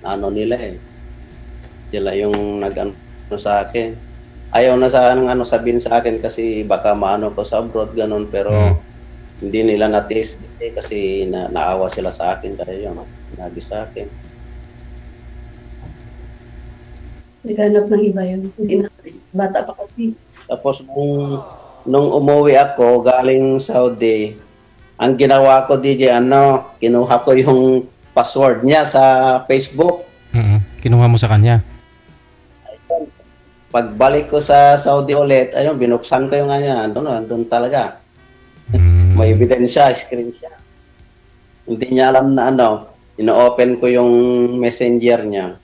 ano nila sila yung nag-ano sa akin. Ayaw na sa ano sabihin sa akin kasi baka maano ko sa abroad, ganun, pero hindi nila na-taste kasi naawa sila sa akin kaya yun, nabi sa akin. Naghanap ng iba yun. Hindi na, bata pa kasi. Tapos nung umuwi ako galing Saudi, ang ginawa ko, DJ, kinuha ko yung password niya sa Facebook. Kinuha mo sa kanya? Pagbalik ko sa Saudi ulit, ayun, binuksan ko yung andun talaga. May ebidensya, screenshot. Hindi niya alam na ino-open ko yung messenger niya.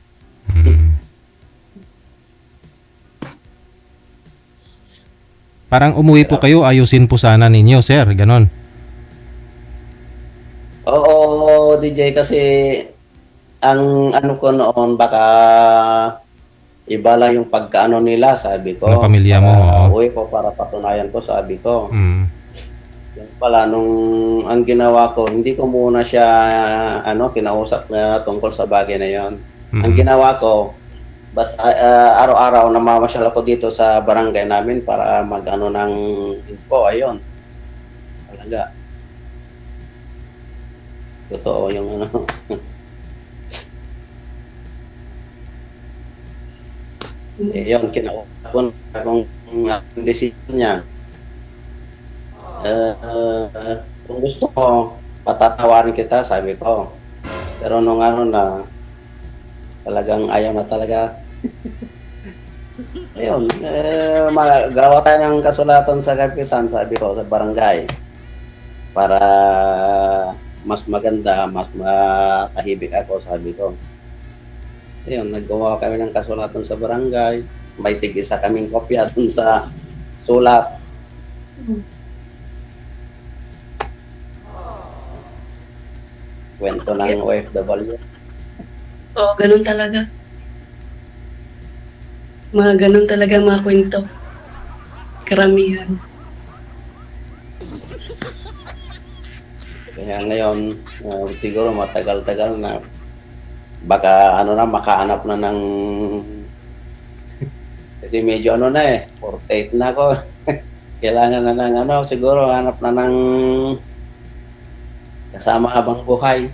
Parang umuwi po kayo, ayusin po sana ninyo, sir, ganon. Oo, DJ, kasi ang ano ko noon, baka iba lang yung pagkaano nila, sabi ko. Ng pamilya mo, uwi ko para patunayan ko, sabi ko. Yan pala, nung ang ginawa ko, hindi ko muna siya kinausap na tungkol sa bagay na yon. Ang ginawa ko, araw-araw namamasyal ako dito sa barangay namin para mag-ano ng info, ayun. Talaga. Totoo yung yun, kinausap ko kung decision niya. Kung gusto ko, patatawarin kita, sabi ko. Pero nung talagang ayaw na talaga. Ayun, magawa tayo ng kasulatan sa kapitan, sabi ko, sa barangay. Para mas maganda, mas matahibik ako, sabi ko. Ayun, naggawa kami ng kasulatan sa barangay. May tig-isa kaming kopya dun sa sulat. Kwento ng OFW. Oo, ganun talaga. Mga ganun talaga mga kwento. Karamihan. Kaya ngayon, siguro matagal-tagal na baka makahanap na ng kasi medyo 48 na ako. Kailangan na ng siguro hanap na ng kasama habang buhay.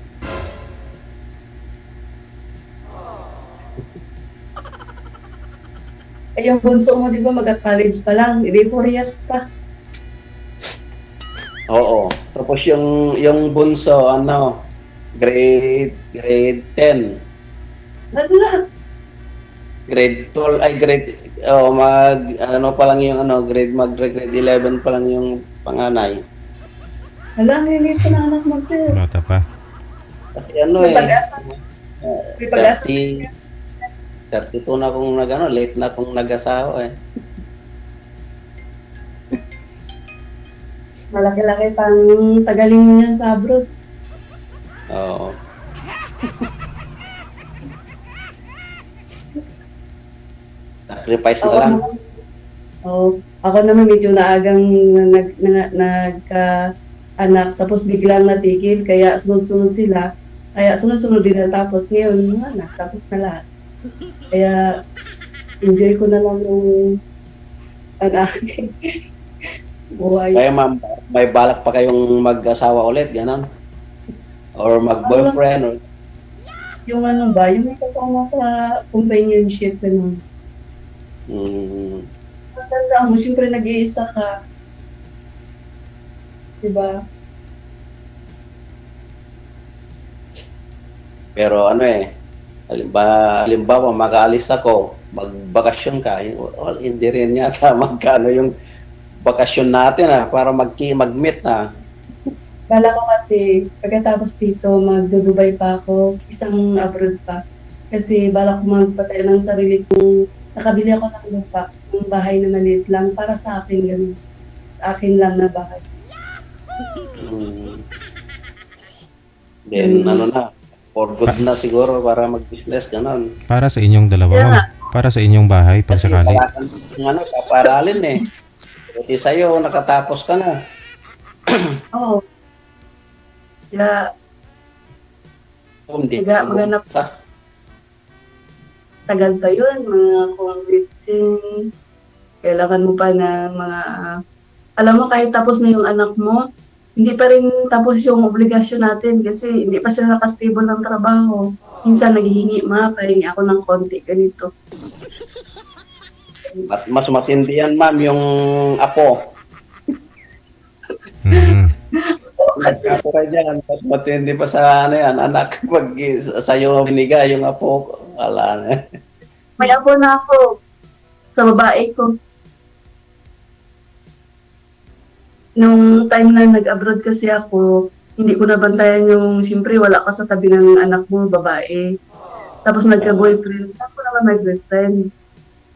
Ay, yung bunso mo, di ba, mag-college pa lang, hindi 4 years pa. Oo. Tapos yung bunso, grade 10. Wala. Grade 12, pa lang yung grade 11 pa lang yung panganay. Wala, hindi pa na anak mo, sir. Bata pa. Kasi May pag-asa. May pag-asa. 32 na akong late na akong nag-asawa eh. Malaki-laki pang tagaling mo yan sa abroad. Oo. Sacrifice na lang. Ako naman medyo naagang nagka-anak tapos biglang natigil kaya sunod-sunod sila. Kaya sunod-sunod din natapos. Ngayon, anak, tapos na lahat. Kaya enjoy ko na lang yung ang-aking buhay. Kaya ma'am, may balak pa kayong mag-asawa ulit, gano'n? Or mag-boyfriend? Or... Yung yung may kasama sa companionship, gano'n. Tandaan mo, siyempre nag-iisa ka. Diba? Pero halimbawa mag-aalis ako, magbakasyon ka, hindi rin yata magkano yung bakasyon natin para mag-meet na. Bala ko kasi, pagkatapos dito, mag-Dubai pa ako, isang abroad pa. Kasi bala ko magpatay ng sarili kong, nakabili ako ng lupa, ng bahay na maliit lang, para sa akin ganun. Sa akin lang na bahay. Then, for good na siguro para mag-business, gano'n. Para sa inyong dalawa, ma'am. Para sa inyong bahay, pag sakali. Kasi paparalin eh. Buti sa'yo, nakatapos ka na. Oo. Kaya, maghanap. Tagal pa yun, mga convicting. Kailangan mo pa ng mga, alam mo, kahit tapos na yung anak mo, hindi pa rin tapos yung obligasyon natin kasi hindi pa sila nakastable ng trabaho. Minsan naghihingi, pahingi ako ng konti, ganito. At mas matindi yan, ma'am, yung apo. Nagkapo ka dyan, mas matindi pa sa anak, pag sa'yo binigay yung apo, wala na. May apo na ako sa babae ko. Nung time na nag-abroad kasi ako, hindi ko nabantayan yung, siyempre wala ka sa tabi ng anak mo, babae. Tapos nagka-boyfriend, ako naman may boyfriend.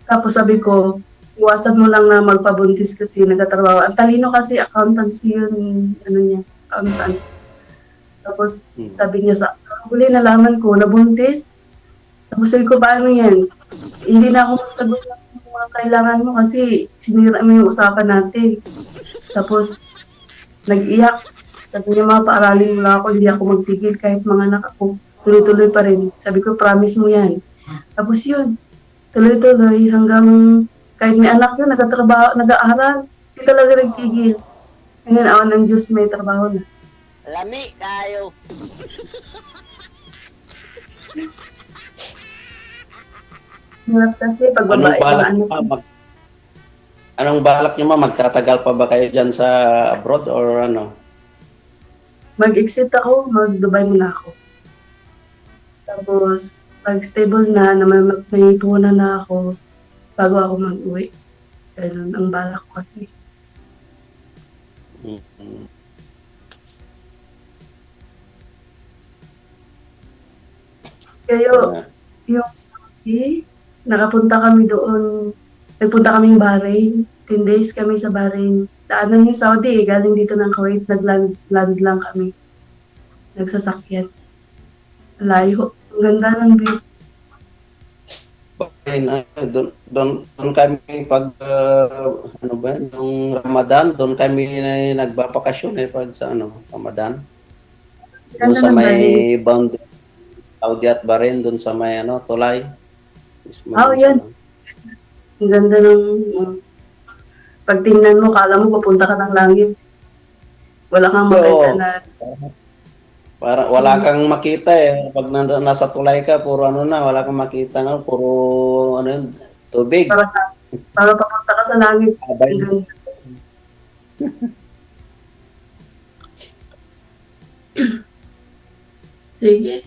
Tapos sabi ko, iwasan mo lang na magpabuntis kasi nagtatrabaho. Ang talino kasi, accountancy yun, accountant. Tapos sabi niya sa, huli nalaman ko, nabuntis. Tapos sabi ko, paano yan? Hindi na ako masagot ng mga kailangan mo kasi sinira mo yung usapan natin. Tapos, nag-iyak. Sabi niya, paaralin mo lang ako, hindi ako magtigil kahit mga anak ako. Tuloy-tuloy pa rin. Sabi ko, promise mo yan. Tapos yun, tuloy-tuloy hanggang kahit may anak yun, nagtatrabaho, nag-aaral, hindi talaga nagtigil. Ngayon, awan ng Diyos, may trabaho na. Lami kayo. Hirap kasi pag babae ka, anong balak niyo, magtatagal pa ba kayo dyan sa abroad or ano? Mag-exit ako, mag-Dubai muna ako. Tapos, pag stable na may puhunan na ako, bago ako mag-uwi. Ganun ang balak ko kasi. Kayo, yung Saudi, nakapunta kami doon. Nagpunta kaming Bahrain. 10 days kami sa Bahrain. Daanan yung Saudi galing dito ng Kuwait. Nag-land lang kami. Nagsasakyan. Layo. Ang ganda ng view. doon kami pag ano ba yung Ramadan, doon kami nagbabakasyon pag sa Ramadan. Doon sa may boundary Saudi at Bahrain, doon sa may tulay. Yan. Ang ganda ng pag tingnan mo, kala mo papunta ka ng langit. Wala kang makita na para wala kang makita pag nasa tulay ka, puro wala kang makita puro tubig. Para papunta ka sa langit. Sige.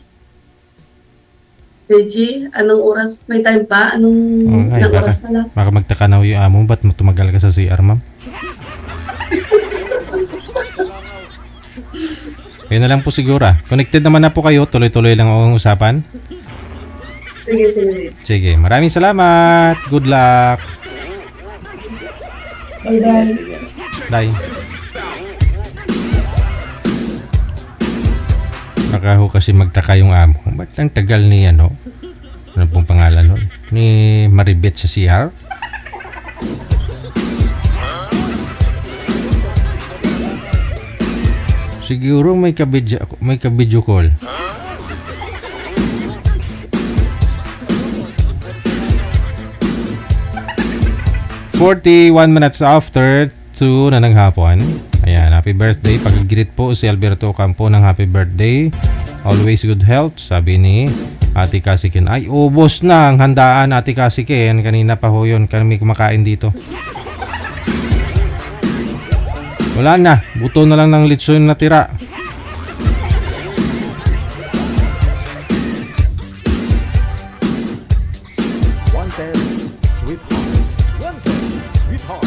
Reggie, anong oras? May time pa? Anong oras na lang? Baka magtaka na yung amo, ba't tumagal ka sa CR, ma'am? Yun na lang po siguro. Connected naman na po kayo. Tuloy-tuloy lang ang usapan. Sige. Sige, maraming salamat. Good luck. Bye-bye. Bye. Baka ho kasi magtaka yung amo. Ba't ang tagal ni ano pong pangalan nun? Ni Maribet sa CR? Siguro may ka-video call. "41 minutes after 2 na ng hapon." Ayan, happy birthday. Pag-greet po si Alberto Campo ng happy birthday. Always good health, sabi ni Ate Kasikin. Ay, ubos na ang handaan, Ate Kasikin. Kanina pa ho yun, kami kumakain dito. Wala na, buto na lang ng litson na tira. Wanted, sweetheart. Wanted, sweetheart.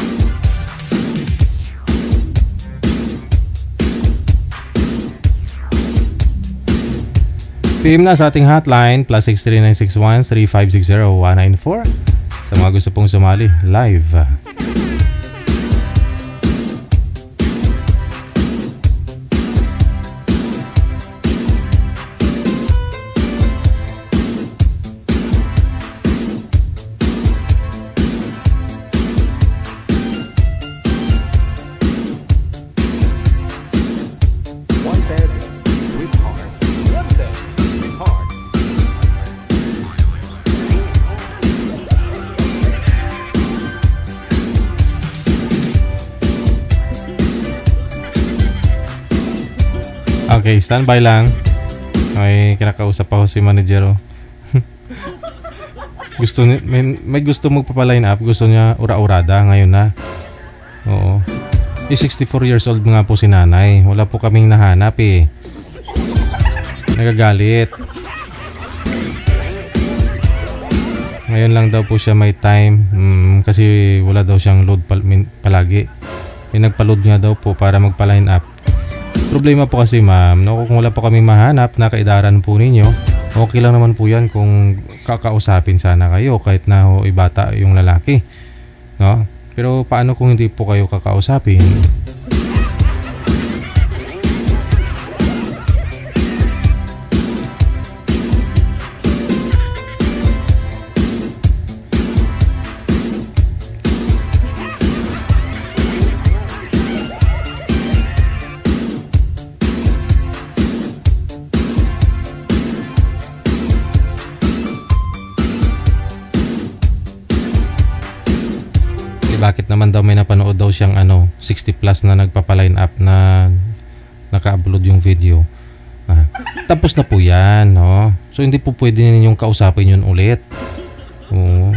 PM na sa ating hotline +63961-3560-194 sa mga gusto pong sumali live. Wanted, sweetheart. Wanted, sweetheart. Okay, standby lang. Okay, kinakausap pa ho si manager. Gusto niya, may gusto magpapa-line up. Gusto niya ura-urada ngayon na. Oo. 64 years old nga po si nanay. Wala po kaming nahanap Nagagalit. Ngayon lang daw po siya may time. Kasi wala daw siyang load palagi. Nagpa-load nga daw po para magpa-line up. Problema po kasi ma'am, kung wala po kaming mahanap na kaidaran po ninyo, okay lang naman po yan kung kakausapin sana kayo kahit na ibata yung lalaki. No? Pero paano kung hindi po kayo kakausapin? Bakit naman daw may napanood daw siyang 60 plus na nagpapa-line up na naka-upload yung video. Tapos na po yan, no? So hindi po pwede ninyong kausapin yun ulit. Oo.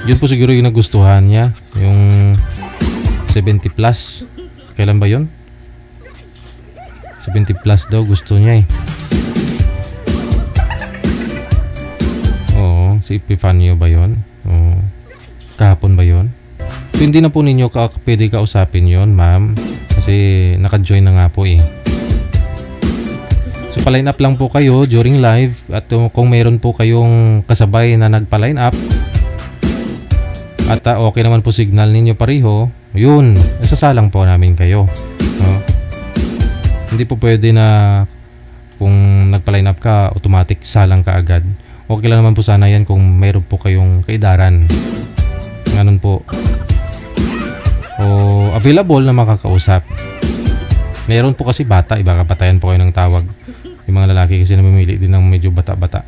Yun po siguro yung nagustuhan niya, yung 70 plus. Kailan ba yun? 70 plus daw gusto niya Oo, si Epifanio ba yun? Oo. Kahapon ba yun? So hindi na po ninyo pwede kausapin yun, ma'am. Kasi naka-join na nga po So pa-line up lang po kayo during live. At kung meron po kayong kasabay na nagpa-line up at okay naman po signal ninyo pareho, yun, isasalang po namin kayo. No? Hindi po pwede na kung nagpa-line up ka, automatic salang ka agad. Okay lang naman po sana yan kung mayroon po kayong kaidaran. Ganun po. O available na makakausap. Meron po kasi bata, iba kapatayan po kayo ng tawag. Yung mga lalaki kasi namimili din ng medyo bata-bata.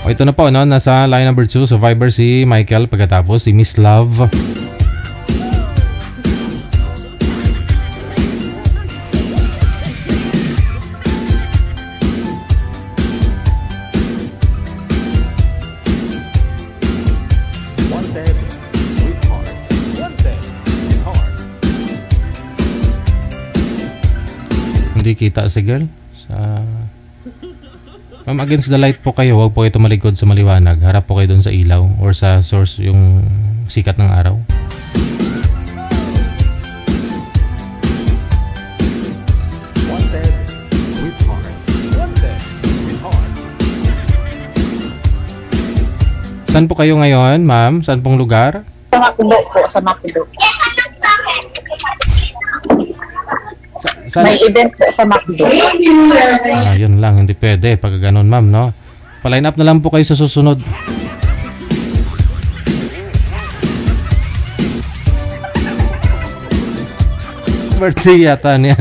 O ito na po, no? Nasa line number 2, survivor si Michael, pagkatapos si Miss Love. Hindi kita si girl sa Ma'am, against the light po kayo. Huwag po kayo tumalikod sa maliwanag. Harap po kayo doon sa ilaw or sa source yung sikat ng araw. Saan po kayo ngayon, ma'am? Saan pong lugar? Sa Makido po, sa Makido. May event po sa Makido. Yun lang, hindi pwede pag ganun, ma'am, no? Pa-line up na lang po kayo sa susunod. Birthday yata ni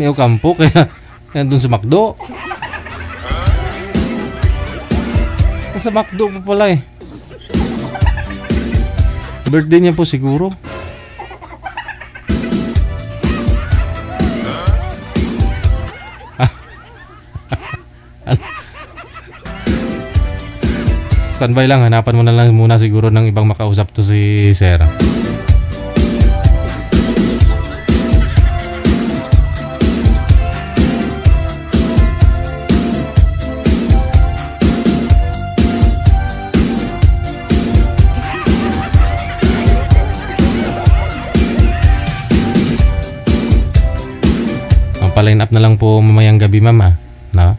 Ocampo, kaya nandun sa Macdo. Sa Macdo po pala eh. Birthday niya po siguro. Standby lang, hanapan mo na lang muna siguro ng ibang makausap to si Sarah. Pa-line up na lang po mamayang gabi, mama, no?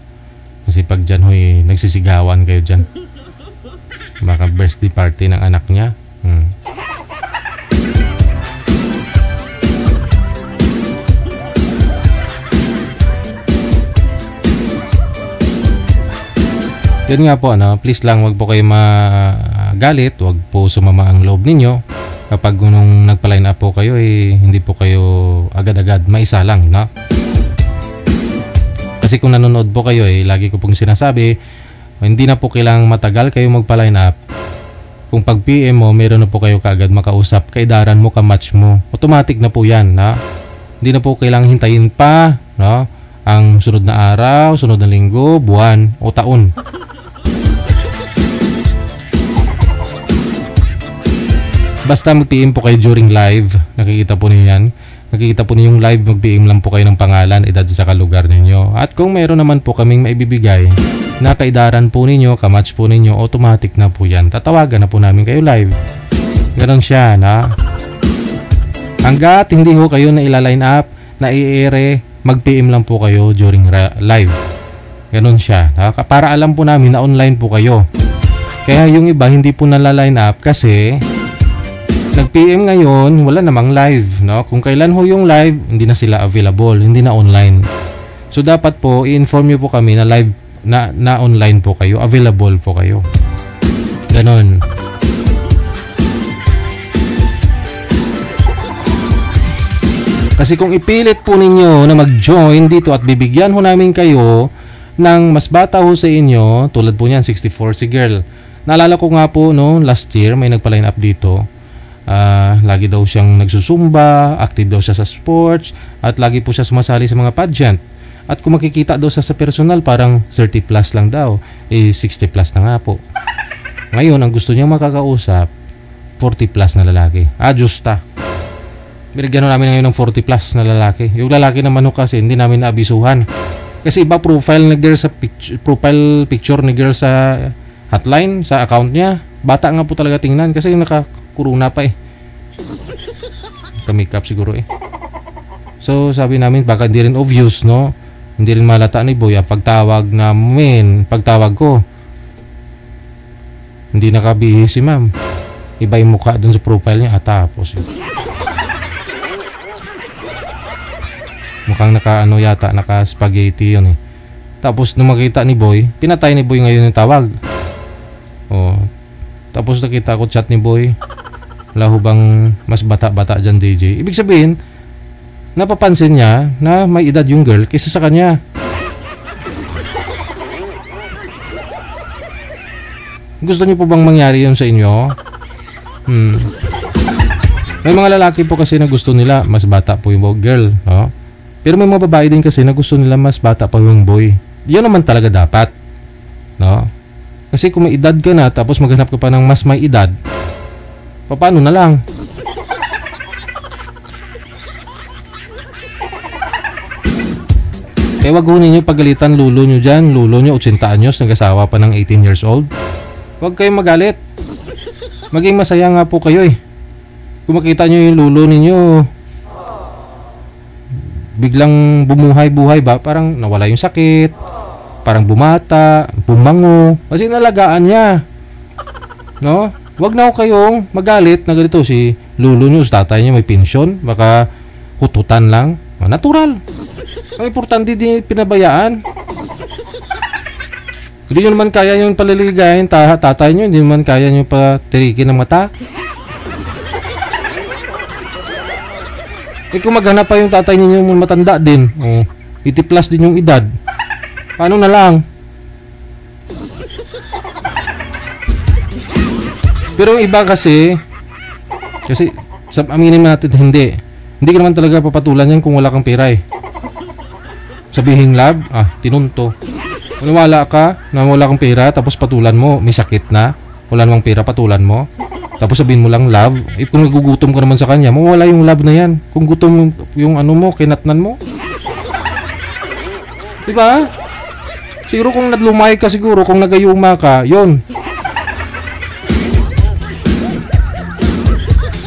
Kasi pag dyan hoy, nagsisigawan kayo dyan. Baka birthday party ng anak niya. Yun nga po, ano, please lang wag po kayo magalit, wag po sumama ang loob ninyo. Kapag nung nagpa-line up po kayo, hindi po kayo agad-agad, maisa lang, no? Kasi kung nanonood po kayo, lagi ko pong sinasabi, hindi na po kailangang matagal kayo magpa-line up. Kung pag PM mo, meron na po kayo kaagad makausap, kaidaran mo, kamatch mo. Automatic na po yan, na? Hindi na po kailangang hintayin pa, no? Ang sunod na araw, sunod na linggo, buwan, o taon. Basta mag-PM po kayo during live, nakikita po niyo yan. Nakikita po niyo yung live, mag-PM lang po kayo ng pangalan, edad sa lugar ninyo. At kung mayroon naman po kaming maibibigay na kaidaran po ninyo, kamatch po ninyo, automatic na po yan. Tatawagan na po namin kayo live. Ganon siya, na? Hanggat hindi ho kayo na ila-line up, na i-ere, mag-PM lang po kayo during live. Ganon siya. Na? Para alam po namin na online po kayo. Kaya yung iba hindi po nala-line up kasi nag-PM ngayon, wala namang live, no? Kung kailan ho yung live, hindi na sila available, hindi na online. So dapat po i-inform niyo po kami na live na online po kayo, available po kayo. Ganon. Kasi kung ipilit po ninyo na mag-join dito at bibigyan ho namin kayo ng mas bata ho sa inyo, tulad po niyan 64 si girl. Naalala ko nga po no, last year may nagpa-line up dito. Lagi daw siyang nagsusumba, active daw siya sa sports, at lagi po siya sumasali sa mga pageant. At kung makikita daw sa personal, parang 30 plus lang daw, 60 plus na nga po. Ngayon, ang gusto niya makakausap, 40 plus na lalaki. Justa. Binigyan namin ngayon ng 40 plus na lalaki. Yung lalaki naman kasi, hindi namin naabisuhan. Kasi iba profile ni girl sa profile picture ni girl sa hotline, sa account niya. Bata nga po talaga tingnan kasi yung kuruna pa ka-makeup siguro So sabi namin baka hindi rin obvious, no? Hindi rin malata ni Boy pagtawag namin, pagtawag ko hindi nakabihis si ma'am, iba yung mukha dun sa profile niya, tapos Mukhang naka-ano yata, naka-spaghetti yun eh. Tapos nung makita ni Boy, pinatay ni Boy ngayon yung tawag. Oh. Tapos nakita ko chat ni Boy. Wala ho bang mas bata-bata dyan, DJ? Ibig sabihin, napapansin niya na may edad yung girl kaysa sa kanya. Gusto niyo po bang mangyari yun sa inyo? May mga lalaki po kasi na gusto nila mas bata po yung girl, no? Pero may mga babae din kasi na gusto nila mas bata pa yung boy. Yan naman talaga dapat, no? Kasi kung may edad ka na tapos maghanap ka pa ng mas may edad, paano na lang? Kaya wag ho ninyo pagalitan lulo nyo dyan. Lulo nyo, 80 anyos, nag-asawa pa ng 18 years old. Huwag kayong magalit. Maging masaya nga po kayo eh. Kung makita nyo yung lulo ninyo, biglang bumuhay-buhay ba? Parang nawala yung sakit, parang bumata, bumango, kasi nalagaan niya. No? Huwag na kayong magalit na ganito si lulo nyo, sa tatay niya may pensyon, baka kututan lang. Natural. Ang importante din pinabayaan. Hindi nyo naman kaya yung paliligayin tatay nyo, hindi naman kaya nyo pa tirikin ng mata. Eh kung maghanap pa yung tatay ninyo matanda din, 80 plus din yung edad, paano na lang? Pero yung iba kasi aminin natin hindi ka naman talaga papatulan yan kung wala kang pera eh. Sabihin love, tinunto. Maniwala ka na wala kang pera tapos patulan mo, may sakit na, wala namang pera, patulan mo. Tapos sabihin mo lang love. Kung nagugutom ka naman sa kanya, mawala yung love na yan. Kung gutom yung ano mo, kinatnan mo. Diba? Siguro kung nadlumay ka, siguro kung nagayuma ka, yon.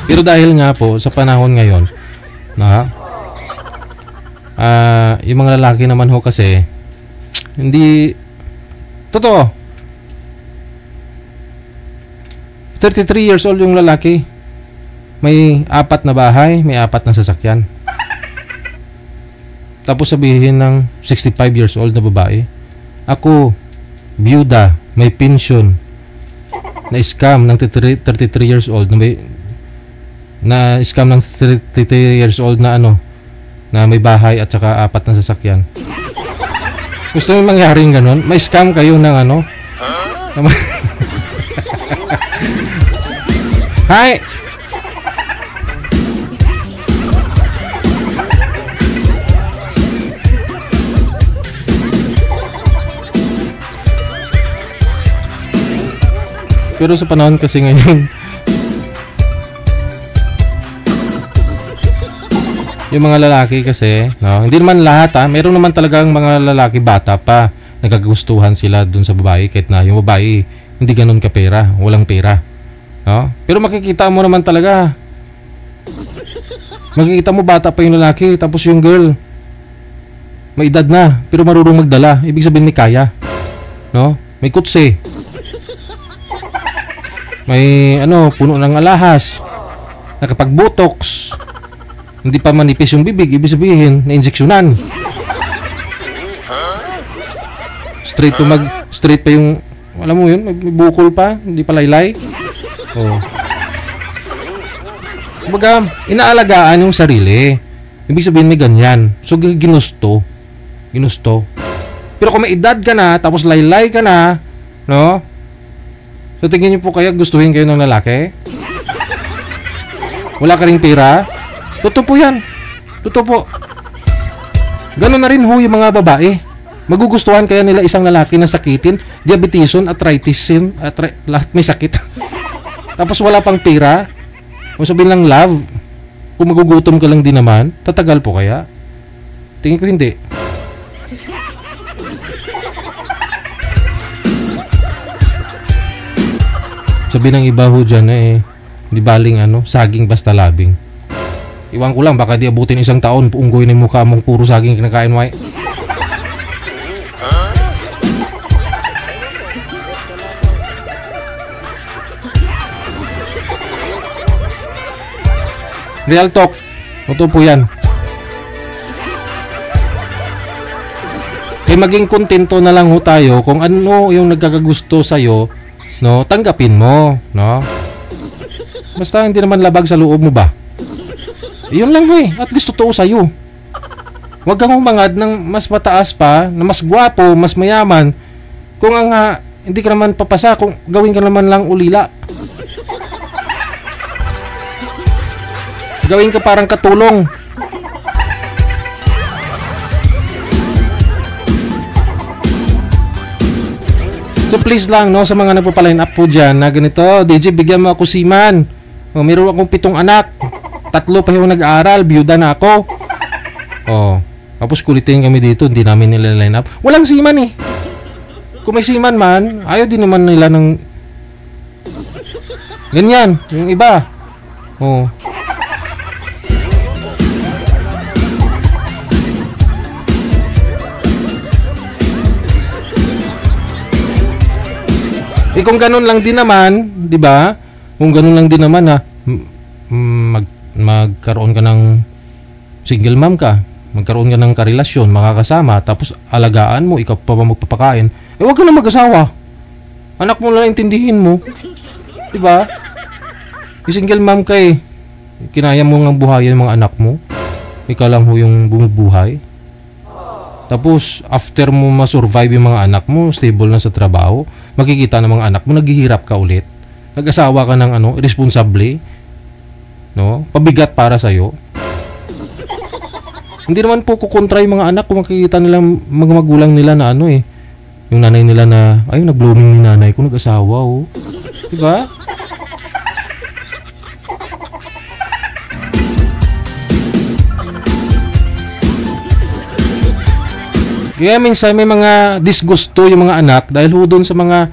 Pero dahil nga po sa panahon ngayon na yung mga lalaki naman ho kasi hindi totoo. 33 years old yung lalaki, may 4 na bahay, may 4 na sasakyan. Tapos sabihin ng 65 years old na babae, ako byuda, may pension, na scam ng 33 years old na scam ng 33 years old na na may bahay at saka 4 na sasakyan. Gusto nyo mangyaring ganun? May scam kayo ng Hi! Pero sa panahon kasi ngayon, yung mga lalaki kasi, hindi naman lahat meron naman talagang mga lalaki bata pa, nagkagustuhan sila dun sa babae kahit na yung babae hindi ganun ka pera, walang pera. No? Pero makikita mo naman talaga. Makikita mo bata pa yung lalaki tapos yung girl may edad na pero marunong magdala. Ibig sabihin may kaya. No? May kutse. May puno ng alahas. Nakapag-botox. Hindi pa manipis yung bibig, ibig sabihin na-injeksyonan. Straight pa yung, alam mo yun, may bukol pa, hindi pa laylay. Kumbaga, inaalagaan yung sarili. Ibig sabihin may ganyan. So, ginusto. Pero kung may edad ka na, tapos laylay ka na, no? So, tingin niyo po kaya gustuhin kayo ng lalaki? Wala ka ring pera? Totoo po yan. Totoo po. Ganun na rin ho yung mga babae. Magugustuhan kaya nila isang lalaki na sakitin, diabeteson, arthritis, lahat may sakit. Tapos wala pang pera. Kung sabihin lang love, kung magugutom ka lang din naman, tatagal po kaya? Tingin ko hindi. Sabi ng iba ho dyan di baling saging basta labing. Iwan ko lang, baka di abutin 1 taon, puunggoy na yung mukha mong puro saging kinakain mo Real talk. Totoo po yan. maging kontento na lang ho tayo kung ano yung nagkakagusto sa'yo, no? Tanggapin mo, no? Basta hindi naman labag sa loob mo ba? Yun lang eh, at least totoo sa'yo. Huwag kang humangad ng mas mataas pa, na mas gwapo, mas mayaman. Kung hindi ka naman papasa, kung gawin ka naman lang ulila. Gawin ka parang katulong. So please lang, no, sa mga nagpapaline up po dyan na ganito, DJ, bigyan mo ako seaman. Oh, meron akong 7 anak. 3 pa yung nag-aaral, byuda na ako. Oh, tapos kulitin kami dito, hindi namin nila line up. Walang seaman eh. Kung may seaman man, ayaw din naman nila ng ganyan, yung iba. Oh. Kung ganun lang din naman, 'di ba? Kung ganun lang din naman na magkaroon ka ng single mom ka, magkaroon ka ng karelasyon, makakasama, tapos alagaan mo, ikaw pa magpapakain. Huwag ka na mag-asawa. Anak mo lang intindihin mo. 'Di ba? Single mom ka eh. Kinaya mo ngang buhayin yung mga anak mo. Ikaw lang ho yung bumubuhay. Tapos, after mo ma-survive yung mga anak mo, stable na sa trabaho, makikita ng mga anak mo, naghihirap ka ulit. Nag-asawa ka ng irresponsable, no? Pabigat para sa'yo. Hindi naman po kukontra yung mga anak kung makikita nila, mga magulang nila na yung nanay nila na, ay, nag-blooming ni nanay ko, nag-asawa, oh. Diba? Kaya minsan may mga disgusto yung mga anak dahil ho doon sa mga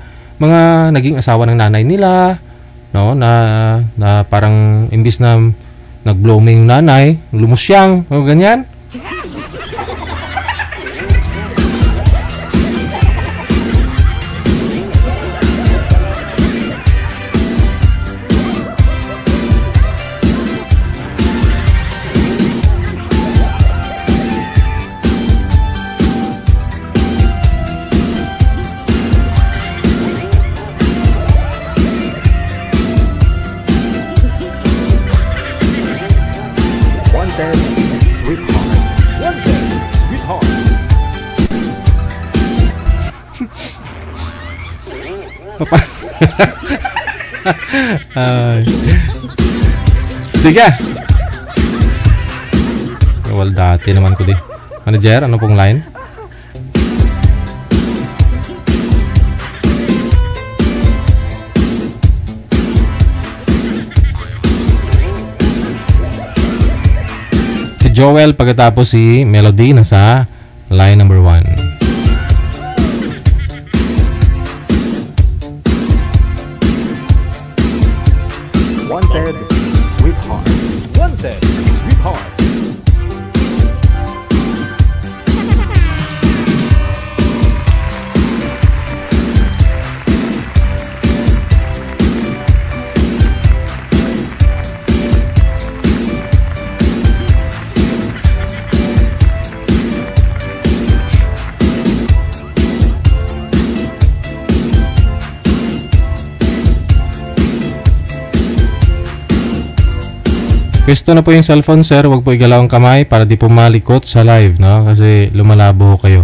naging asawa ng nanay nila, no, na parang imbis na nag-blooming yung nanay, lumusyang, o ganyan. Sige. Well, dati naman ko di. Manager, ano pong line? Si Joel, pagkatapos si Melody nasa line number 1. Wanted, sweetheart. Wanted, sweetheart. Pwesto na po yung cellphone, sir. Huwag po igalaw ang kamay para di po malikot sa live, no? Kasi lumalabo kayo.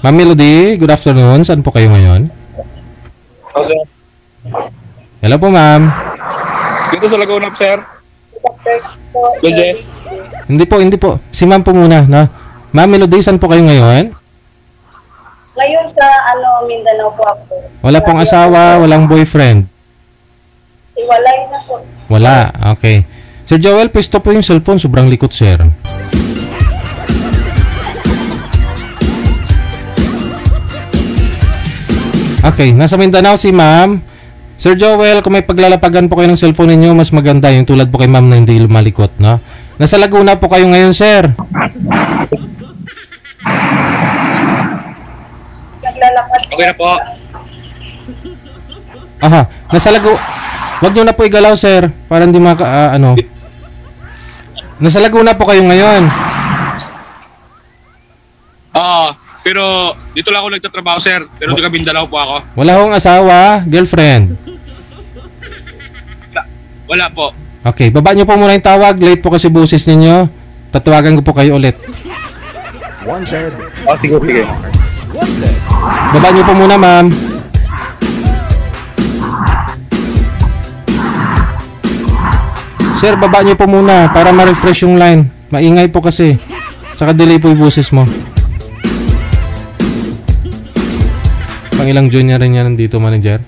Ma'am Melody, good afternoon. Saan po kayo ngayon? Sir. Hello po, ma'am. Dito sa Laguna, sir. Luje. Hindi po. Si ma'am po muna, no? Ma'am Melody, saan po kayo ngayon? Ngayon sa Mindanao po ako. Wala pong asawa, walang boyfriend? Iwalay na po. Wala, okay. Sir Joel, pwesto po yung cellphone. Sobrang likot, sir. Okay, nasa Mindanao si ma'am. Sir Joel, kung may paglalapagan po kayo ng cellphone ninyo, mas maganda yung tulad po kay ma'am na hindi lumalikot, no? Nasa Laguna po kayo ngayon, sir. Okay na po. Aha, nasa Laguna. Wag nyo na po igalaw, sir. Para hindi Nasa Laguna po kayo ngayon. Pero dito lang ako nagtatrabaho, sir. Pero taga Mindanao po ako. Wala akong asawa, girlfriend. Wala po. Okay, baba niyo po muna yung tawag. Late po kasi busis ninyo. Tatawagan ko po kayo ulit. Wanted. Oh, sige, sige. Wanted. Baba niyo po muna, ma'am. Sir, baba niyo po muna para ma-refresh yung line. Maingay po kasi. Tsaka delay po yung busis mo. Pang ilang junior rin yan nandito, manager?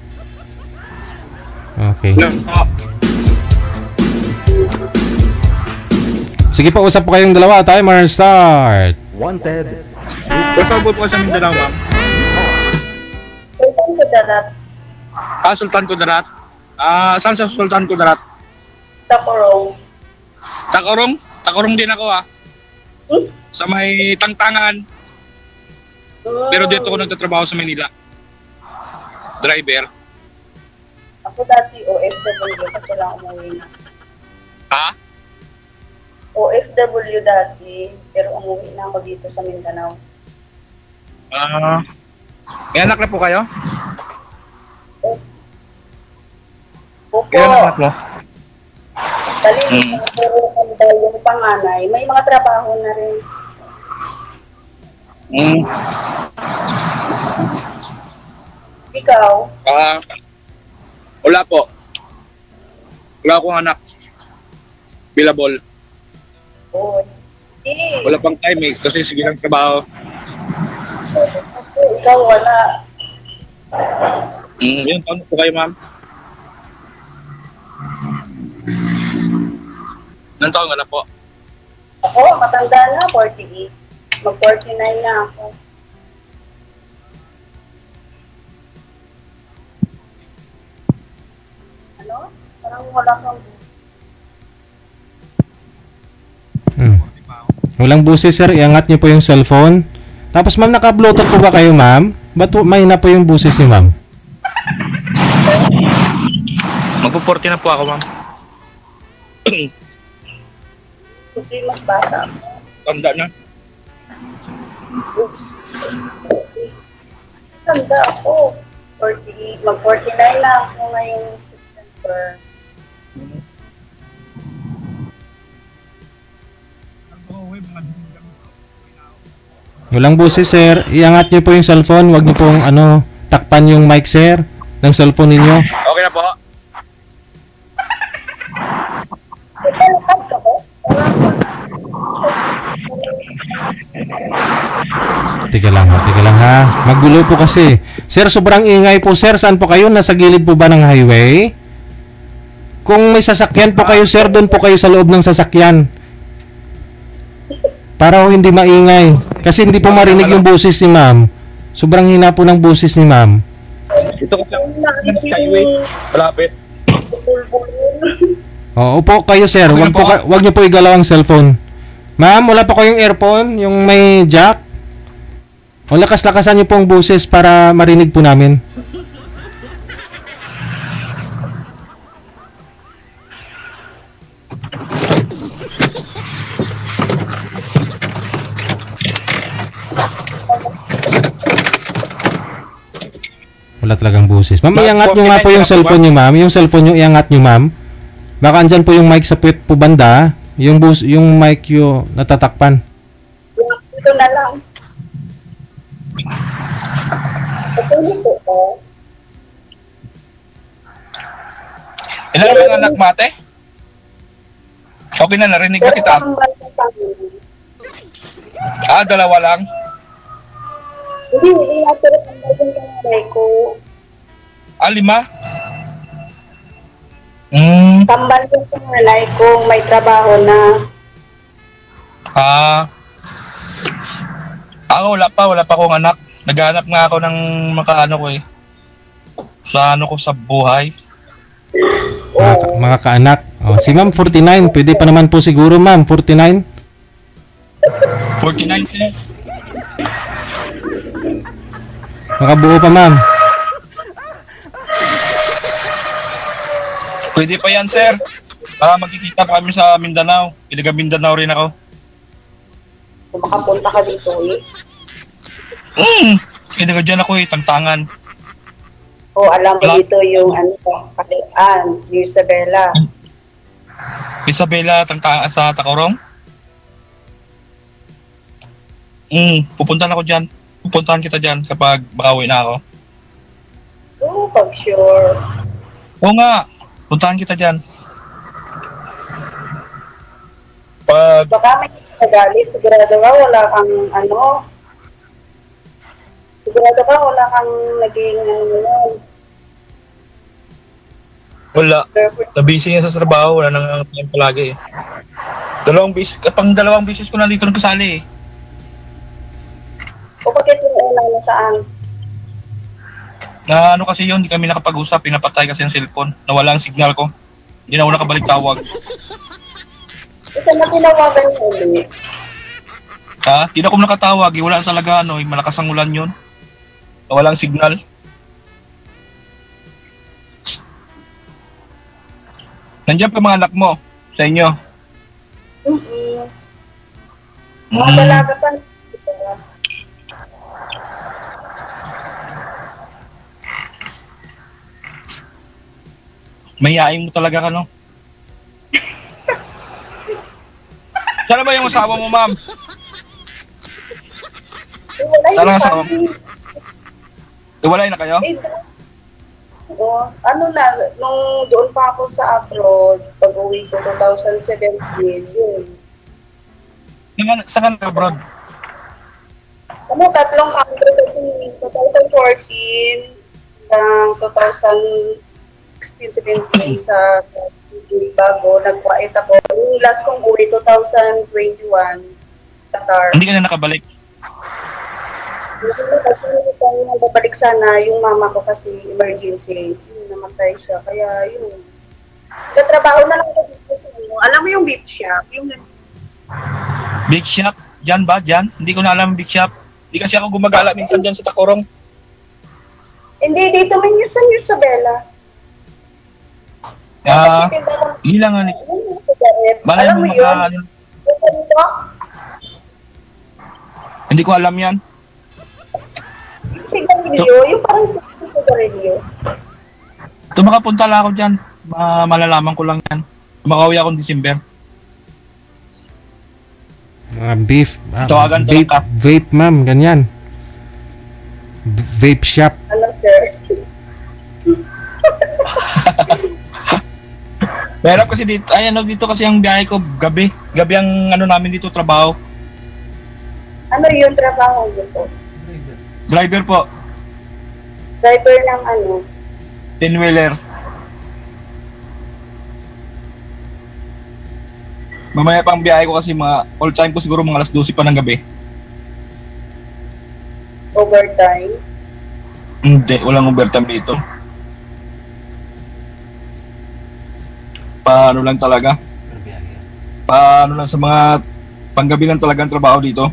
Okay. Sige po, usap po kayong dalawa. Timer start. Wanted. Kasama po sa Mindanao, ma'am. Sultan Kudarat. Sultan Kudarat. Saan sa Sultan Kudarat? Tacorong. Tacorong? Tacorong din ako, Sa may Tangtangan. Pero dito ako nagtatrabaho sa Manila. Driver. Ako dati OFW kasi lang umuwi na. Ha? OFW dati, pero umuwi na ako dito sa Mindanao. May anak na po kayo? Opo. Kaya anak mo? Dali, yung panganay, may mga trabaho na rin. Ikaw? Wala po. Wala akong anak. Billable. Oo. Wala pang time kasi sige lang trabaho. Ikaw wala. Yun, taon po kayo, ma'am? Nang taon ka na po? Ako, matanda na, 48. Mag-49 na ako. Ano? Parang wala kang... Walang busis, sir. Iangat niyo po yung cellphone. Tapos, ma'am, naka-bluetooth po ba kayo, ma'am? Ba't may na po yung busis niyo, ma'am? Magpo-40 na po ako, ma'am. Hindi mas bata. Tanda na. Tanda ako. 48. Mag-49 na ako ngayong September. Walang busis, sir. Iangat niyo po yung cellphone. Huwag niyo pong, takpan yung mic, sir, ng cellphone ninyo. Okay na po. Tika lang ha. Magulo po kasi. Sir, sobrang ingay po, sir. Saan po kayo? Nasa gilid po ba ng highway? Kung may sasakyan po kayo, sir, doon po kayo sa loob ng sasakyan. Para ho hindi maingay. Kasi hindi po marinig yung boses ni ma'am. Sobrang hina po ng boses ni ma'am. Ito ko sa highway. Malapit. Oo po kayo, sir. Wag niyo po igalaw ang cellphone. Ma'am, wala pa kayong earphone? Yung may jack? O lakas-lakasan niyo po ang boses para marinig po namin. Wala talagang boses. Ma'am, iangat nyo nga po yung cellphone nyo, ma'am. Yung cellphone nyo, iangat nyo, ma'am. Baka andyan po yung mic sa puwet po banda. Yung mic yung natatakpan. Ito na lang. Ilan ba ang anak mate? Okay na, narinig na kita. Dalawa lang. Hindi natin ang nanay ko. 5? Tambal ko sa nanay ko, may trabaho na. Wala pa akong anak. Naghanap nga ako ng makaano ko sa buhay. Mga kaanak. Si ma'am, 49. Pwede pa naman po siguro, ma'am. 49? 49 sir. Makabuo pa, ma'am. Pwede pa yan, sir. Magkikita pa kami sa Mindanao. Ilaga Mindanao rin ako. Kung makapunta ka dito Hindi ka dyan ako eh, tangtangan. O, alam mo Wala. dito yung ano, Kalian, yung Isabela. Isabela, tangtangan sa Tacorong? Pupuntahan ako dyan. Pupuntahan kita dyan kapag makauwi na ako. Oo, pag sure. Oo nga, puntahan kita dyan. Pag Baka may nagalit, sigurado ka wala kang ano. Sigurado ka wala kang naging ano. wala, na-busy nga sa trabaho, wala nang time palagi eh. Dalawang beses ko na dito nagkasali eh. O bakit yung una na saan? Na ano kasi yun, hindi kami nakapag-usap, pinapatay kasi yung cellphone, nawala ang signal ko. Hindi na ako nakabalik tawag. Isa na tinawagan mo ulit. Ha? Hindi na ako nakatawag, eh, wala talaga ano, eh, malakas ang ulan yun. Nawala ang signal. Nandiyan pa mga anak mo, sa inyo. Mga dalaga pa. Mayayain mo talaga ka, no? Sana ba yung asawa mo, ma'am? Sana ang asawa mo? Iwalay na kayo? Oo. Ano na, nung doon pa ako sa abroad, pag-uwi ko 2017, yun. Saan ka abroad? Ano, tatlong country kasi 2014 hanggang 2016-17 sa bago, nag-quiet ako. Yung last kong uwi, 2021, Qatar. Hindi ka na nakabalik? Kasi babalik sana yung mama ko kasi emergency. Namatay siya. Kaya yun. Katrabaho na lang ako dito. Alam mo yung beef shop? Yung Big shop? Diyan ba? Diyan? Hindi ko na alam big shop. Hindi kasi ako gumagala minsan dyan sa Tacorong. Hindi, dito may news sa Isabela. Hindi lang ano. Alam mo yun? Hindi ko alam yan. Sigarilyo, yung parang sigarilyo. Ito makapunta lang ako dyan. Malalaman ko lang yan. Makauwi akong December. Beef. Tawagan vape, ka. vape, ma'am. Ganyan. Vape shop. Ano, sir? Pero kasi dito, dito kasi ang biyahe ko gabi. Gabi ang ano namin dito, trabaho. Ano yung trabaho dito? Driver po. Driver ng ano? 10-wheeler. Mamaya pang biyahe ko kasi all time ko siguro mga alas 12 pa ng gabi. Overtime? Hindi, walang overtime dito. Paano lang talaga? Paano lang sa mga panggabi lang talaga ang trabaho dito?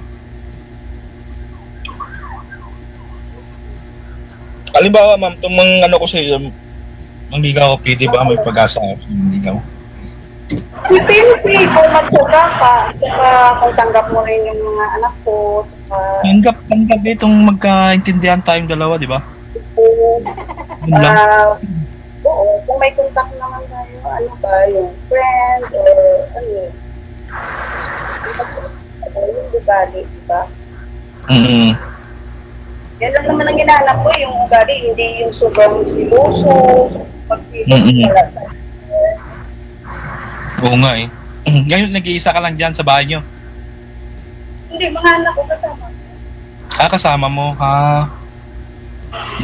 Halimbawa, ma'am, itong mga ano ko sa iyo, mangligaw ko, pwede ba may pag-asa ako sa mangligaw? Depende kung magsuga ka. Saka kung tanggap mo rin yung mga anak ko. Saka... Tanggap itong magkaintindihan tayong dalawa, di ba? Oo, kung may contact naman tayo, ano ba, yung friend or ano. Yung ugali, di ba? Yan lang naman ang hinahanap ko, yung ugali, hindi yung sobrang siloso, pagsilos wala sa Oo nga eh. Ngayon, nag-iisa ka lang dyan sa bahay nyo? Hindi, mga anak ko kasama. Kasama mo, ha?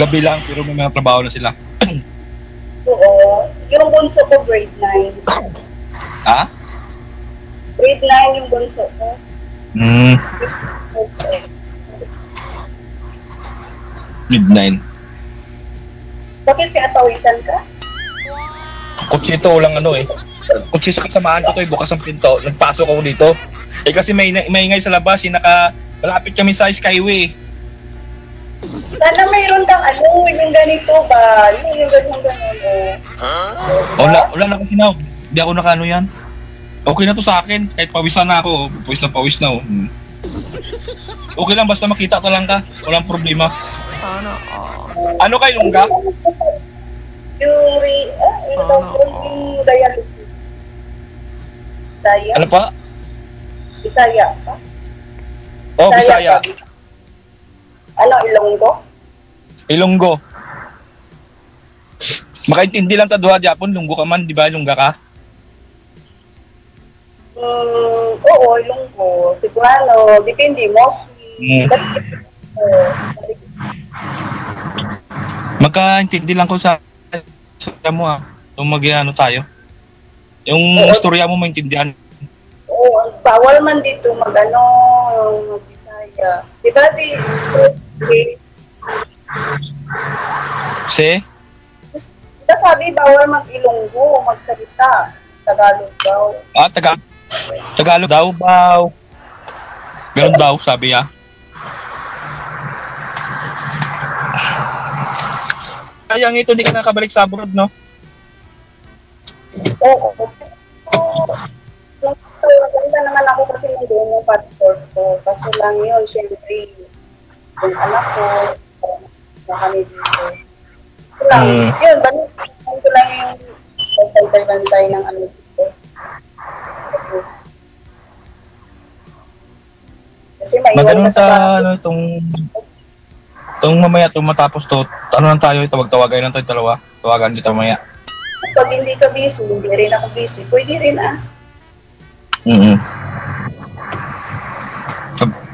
Gabi lang, pero may mga trabaho na sila. Oo. Yung bunso ko, grade 9. Ha? Grade 9 yung bunso ko. Mid-9. Bakit kaya tawisan ka? Kutsito, walang ano eh. Kutsi sa kasamahan ko to, bukas ang pinto. Nagpasok ako dito. Eh kasi may ingay sa labas, malapit kami sa Skyway. Sana mayroon kang ano, yung ganito ba? Yung gano'n. Wala na kasi na. Hindi ako nakano yan. Okay na to sa akin. Kahit pawisan na ako. Pawis na. Okay lang, basta makita ka lang ka. Walang problema. Sana Ano kay Lungga? Yung dialysis. Bisaya? Ano pa? Bisaya pa? Oh, Bisaya. Ano, Ilonggo? Ilonggo. Makaintindi lang ta duha Japon, Lunggo ka man, di ba? Lungga ka? Oo, Ilonggo. Cebuano, depende mo. Magkaintindi lang ko sa mo So mag-ano tayo. Yung istorya mo maintindihan. Oo, bawal man dito mag-ano, mag-Bisaya. Di ba sabi bawal mag-Ilonggo, magsalita. Tagalog daw. Tagalog daw, baw. Ganun daw, sabi ya. Kaya ito, di ka nakabalik sa abroad, no? Oo. Maganda naman ako kasi nandun yung passport ko. Kaso lang yun, syempre, yung anak ko, na kami dito. Yun, balik ko lang yung bantay-bantay ng ano dito. Kasi maiwan ka sa ano, itong mamaya, itong matapos to, ano lang tayo, tawag-tawagay lang tayo dalawa. Tawagan kita mamaya. Pag hindi ka busy, hindi rin ako busy. Pwede rin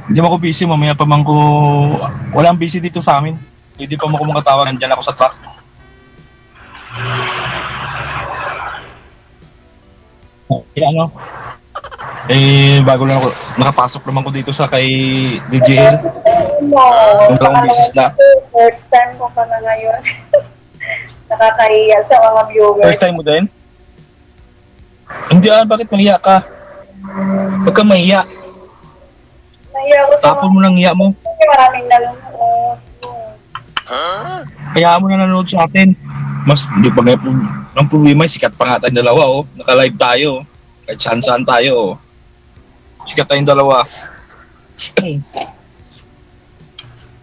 Hindi mo ako busy, mamaya pa man ko, walang busy dito sa amin. Hindi pa mo ko makatawag, nandyan ako sa truck. Kaya ano, bago lang ako, nakapasok naman ko dito sa kay DJL. Yung dalawang business na. First time ko pa na ngayon. Nakakahiya sa mga viewers. First time mo din? Hindi bakit mahiya ka? Huwag ka mahiya. Nahiya ko sa Tapon mo ng hiya mo. maraming nanonood. Kaya mo na nanonood sa atin. Mas, hindi pa ngayon ng problema, sikat pa nga tayong dalawa, oh. Naka-live tayo, oh. Kahit saan-saan tayo, oh. Sikat tayong dalawa.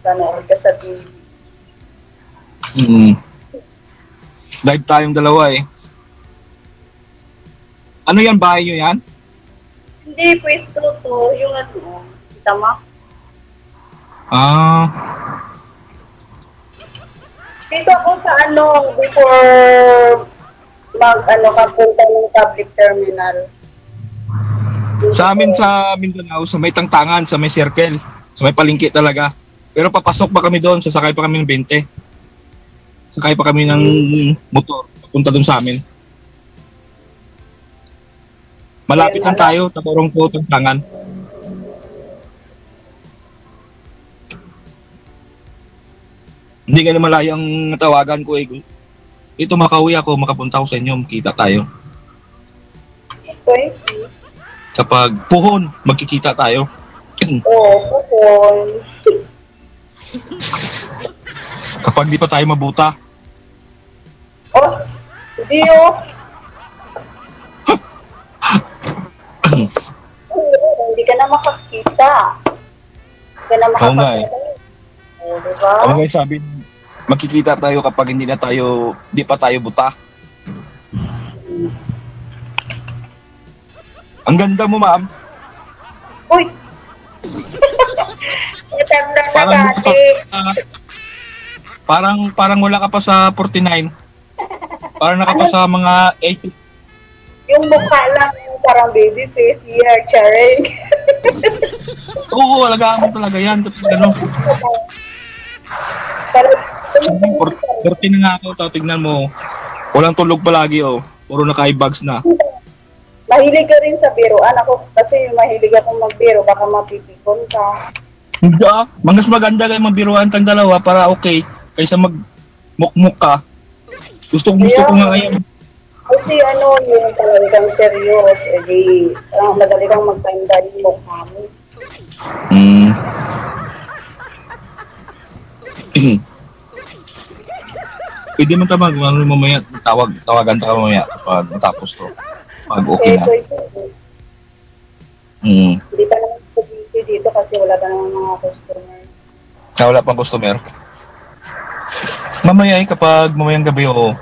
Nanonood ka sa TV. Live tayong dalawa, eh. Ano yan, bahay nyo yan? Hindi, pwesto to. Yung ano, kita mo? Dito ako sa ano, before kapunta ng public terminal. Sa amin sa Mindanao, sa may tangtangan, sa may circle, sa may palengke talaga. Pero papasok pa kami doon, sasakay pa kami ng 20. Sakay pa kami ng motor, papunta doon sa amin. Malapit lang tayo, Taporong po, tangtangan. Hindi ka na malayo ang natawagan ko, eh. Ito makauwi ako, makapunta ako sa inyo, makita tayo. Pwede. Kapag puhon, magkikita tayo. Puhon. Kapag di pa tayo mabuta. Hindi hindi ka na makakita. Hindi ka na makakita. Oo nga, eh. Diba? Ano nga sabi, makikita tayo kapag hindi pa tayo buta. Ang ganda mo, ma'am. Uy! Matanda na dati. Parang wala ka pa sa 49. Parang naka pa sa mga 80. Yung mukha lang, yung parang baby face, yeah, charing. Oo, alagaan mo talaga yan. Kapag ano. 40 na nga ako, tignan mo. Walang tulog palagi, oh. Puro naka-eyebags na. Mahilig ka rin sa biruan. Ako kasi mahilig akong magbiro, baka mapipikon ka. Hindi mas maganda kayo magbiruan tang dalawa para okay. Kaysa magmukmuk ka. Gusto ko nga ngayon. Kasi ano, yung talagang serious, edi, madali kang magtanda yung mukha mo. Pwede man tamag, mamaya, tawagan ka mamaya kapag matapos to. Pag okay na. Hindi pa naman busy dito kasi wala pa naman mga customer. Wala pang customer. Mamaya kapag mamayang gabi o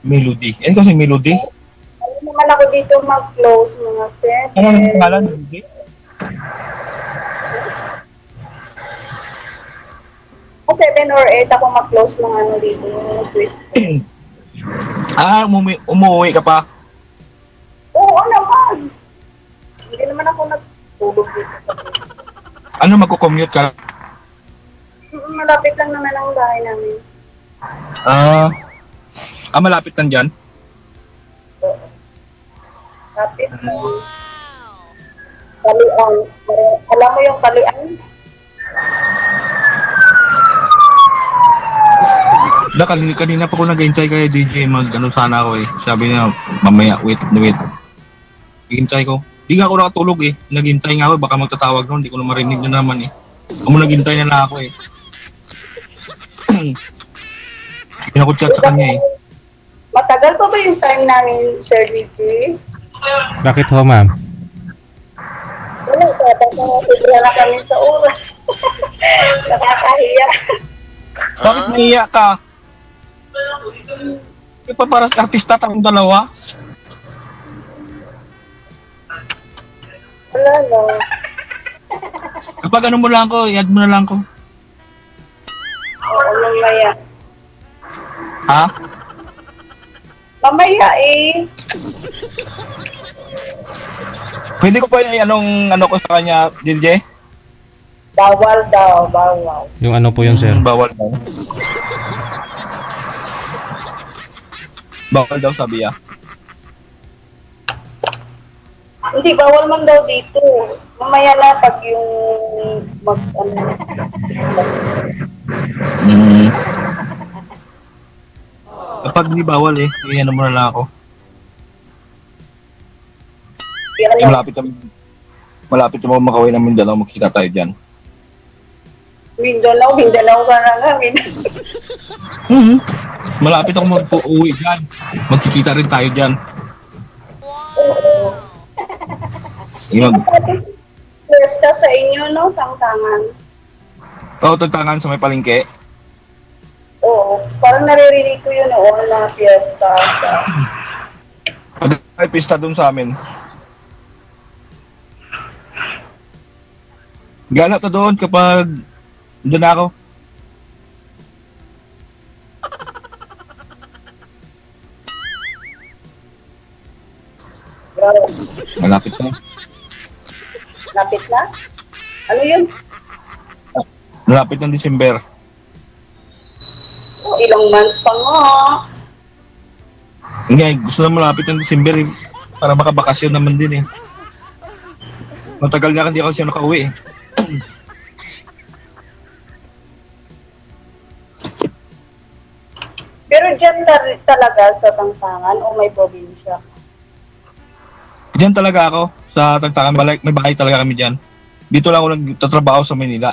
Melody. Kasi Melody. Ano naman ako dito mag-close mga 7. Ano ang pangalan? Melody? O 7 or 8 ako mag-close ng ano dito, twist. Umuwi ka pa? Oo naman. Hindi naman ako nagtulog dito. Ano, magko-commute ka? Malapit lang naman ang bahay namin. Malapit lang dyan? Oo. Lapit mo. Kalian. Alam mo yung kalian? Kanina pa ko nag-hintay kay DJ sana ako eh. Sabi niya, mamaya, wait. Hintay ko. Di nga ako nakatulog eh. Naghintay nga ako, baka magtatawag noon. Hindi ko na marinig na naman eh. Naghintay na ako eh. Hindi na ko chat sa kanya eh. Matagal pa ba yung time namin, Sir DJ? Bakit ho, ma'am? Wala, sobra na kami sa oras. Nakakahiya. Bakit nahiya ka? Di pa para sa artista tayong dalawa? Wala na. Kapag ano mo lang ko, i-add mo na lang ko. Oo, mamaya. Ha? Mamaya eh. Pwede ko pa anong ko sa kanya, DJ? Bawal daw, bawal. Yung ano po yun, sir? Bawal daw. Bawal daw, sabi niya. Hindi, bawal man daw dito. Mamaya na pag yung Kapag di bawal eh, iyan mo na lang ako. Malapit na makawin ng Mindanao, magkita tayo dyan. Mindanao ka na nga. Malapit ako mag-uwi dyan. Magkikita rin tayo dyan. Oo. Fiesta sa inyo, no? Tangtangan. Oo, tagtangan sa may palengke. Oo. Parang naririnig ko yun noon na fiesta. May pista dun sa amin. Gala to doon kapag doon ako. Malapit na. Lapit na? Ano yun? Malapit ng December. Oh, ilang months pa nga. Hindi, gusto na malapit ng December eh, para makabakasyon naman din eh. Matagal na hindi ako siya nakauwi eh. Pero dyan talaga sa Tangtangan o may probinsya? Diyan talaga ako, sa Tagtangan, may bahay talaga kami dyan. Dito lang ako nagtatrabaho sa Manila.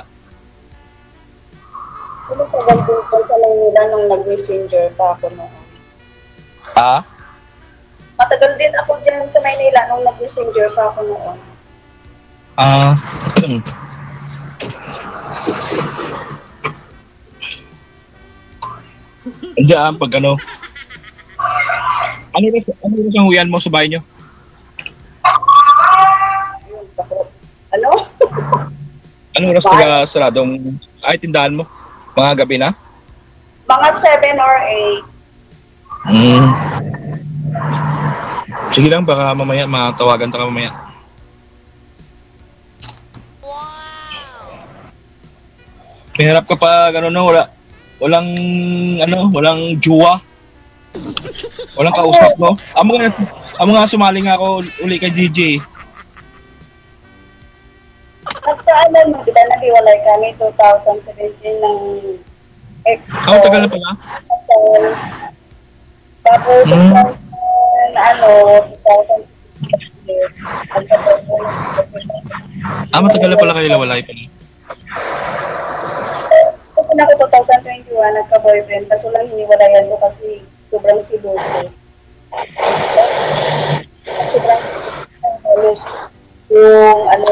Ano tagal din ko sa Manila nung nag-messenger pa ako noon? Ah? Matagal din ako dyan sa Manila nung nag-messenger pa ako noon. Diyan, pag ano. Ano yung huyan mo sa bahay nyo? Ano? Ano oras taga saradong tindahan mo? Mga gabi na? Mga 7 or 8. Sige lang, baka mamaya matawagan ka mamaya. Pinarap ka pa gano'n na walang juwa. Walang kausap mo. Amo nga sumaling ako uli kay DJ. Nagkaanan mo, di ba nahiwalay kami 2017 ng ex ko. Tagal na pala? Tapos, 2016. Matagal na pala kayo lawalay pala. Kasi ako 2021, nagka-boyfriend. Kaso lang hiniwalayan ko kasi sobrang siloso. Sobrang halos yung ano,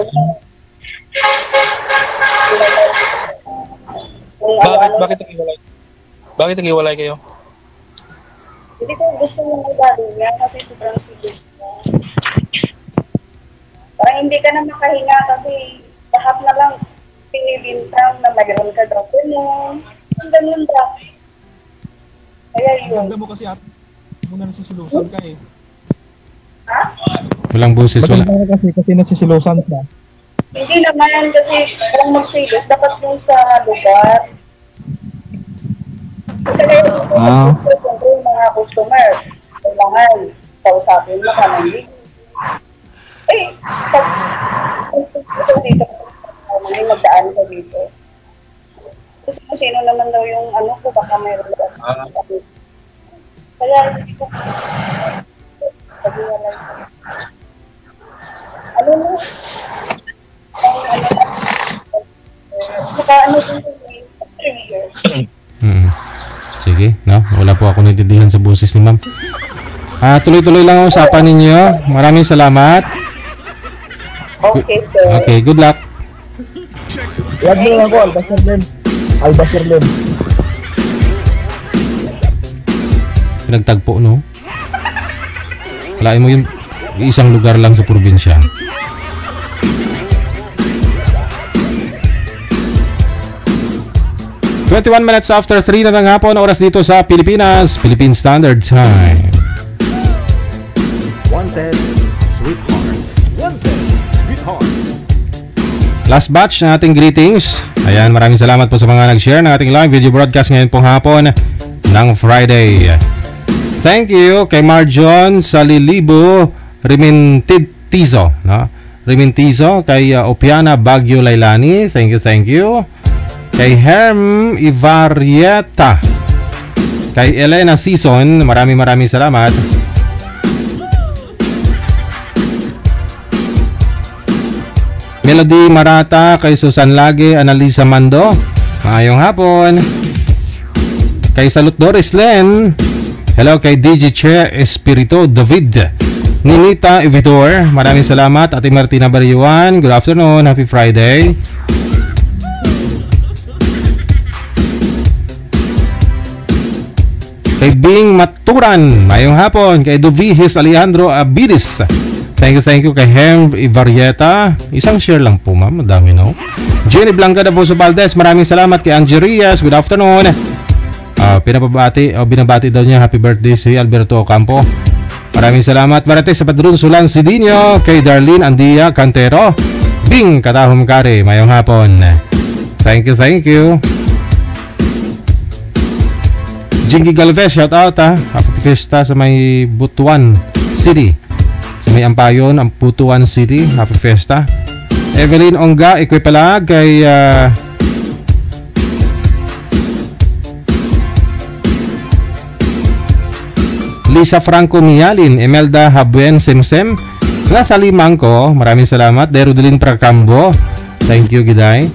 Bakit naghiwalay? Bakit naghiwalay kayo? Hindi ko gusto yung ugali niya kasi sobrang sigil mo. Parang hindi ka na makahinga kasi lahat na lang pinibintang na mayroon ka daw mo. Ang ganun ba? Kaya yun. Ganda mo kasi at muna nasisilusan ka eh. Ha? Walang boses, wala. Maganda kasi nasisilusan ka. Hindi naman kasi kung magsilos, dapat yung sa lugar. Kasi siyempre yung mga customer, kailangan kausapin mo ka ng ligo. Eh, dito, may magdaan ko dito. Kasi kung sino naman daw yung ano ko, baka mayroon ka. Kaya hindi ko sabihin lang. Ano mo? Saka ano din 3 years. Sige, no? Wala po ako naintindihan sa boses ni ma'am. Tuloy-tuloy lang ang usapan ninyo. Maraming salamat. Okay, sir. Okay, good luck. Wag mo lang ako, Albasir Lim. Pinagtagpo, no? Kalain mo yung isang lugar lang sa probinsya. "21 minutes after 3 na ng hapon, oras dito sa Pilipinas, Philippine Standard Time. Wanted, sweetheart. Wanted, sweetheart. Last batch ng ating greetings. Ayan, maraming salamat po sa mga nag-share ng ating live video broadcast ngayon pong hapon ng Friday. Thank you kay Marjon Salilibo Rimintizo, no? Rimintizo, kay Opiana Baguio Lailani. Thank you. Kay Herm Ivarieta, kay Elena Season, maraming salamat. Melody Marata, kay Susan Lage, Analisa Mando, maayong hapon. Kay Salud Doris Len, hello. Kay DJ Che Espirito David, Ninita Evitor, maraming salamat. Ate Martina Bariuan, good afternoon, happy Friday. Kay Bing Maturan, mayong hapon. Kay Duvihis Alejandro Abidis, thank you. Kay Hem Ivarieta, isang share lang po ma'am, madami no. Jenny Blanca Dafoso Valdez, maraming salamat. Kay Angie Rias, good afternoon. Binabati daw niya happy birthday si Alberto Ocampo, maraming salamat. Marites sa Padron Sulan Sidinio, kay Darlene Andia Cantero, Bing Katahom Kare, mayong hapon. Thank you. Jinky Galvez, shout out happy fiesta sa may Butuan City, sa may Ampayon, ang Butuan City, happy fiesta. Evelyn Ongga Equipalag, kay Lisa Franco Mialin, Emelda Habuen Semsem, nasa Limangko, maraming salamat. Derudelin Pracambo, thank you giday.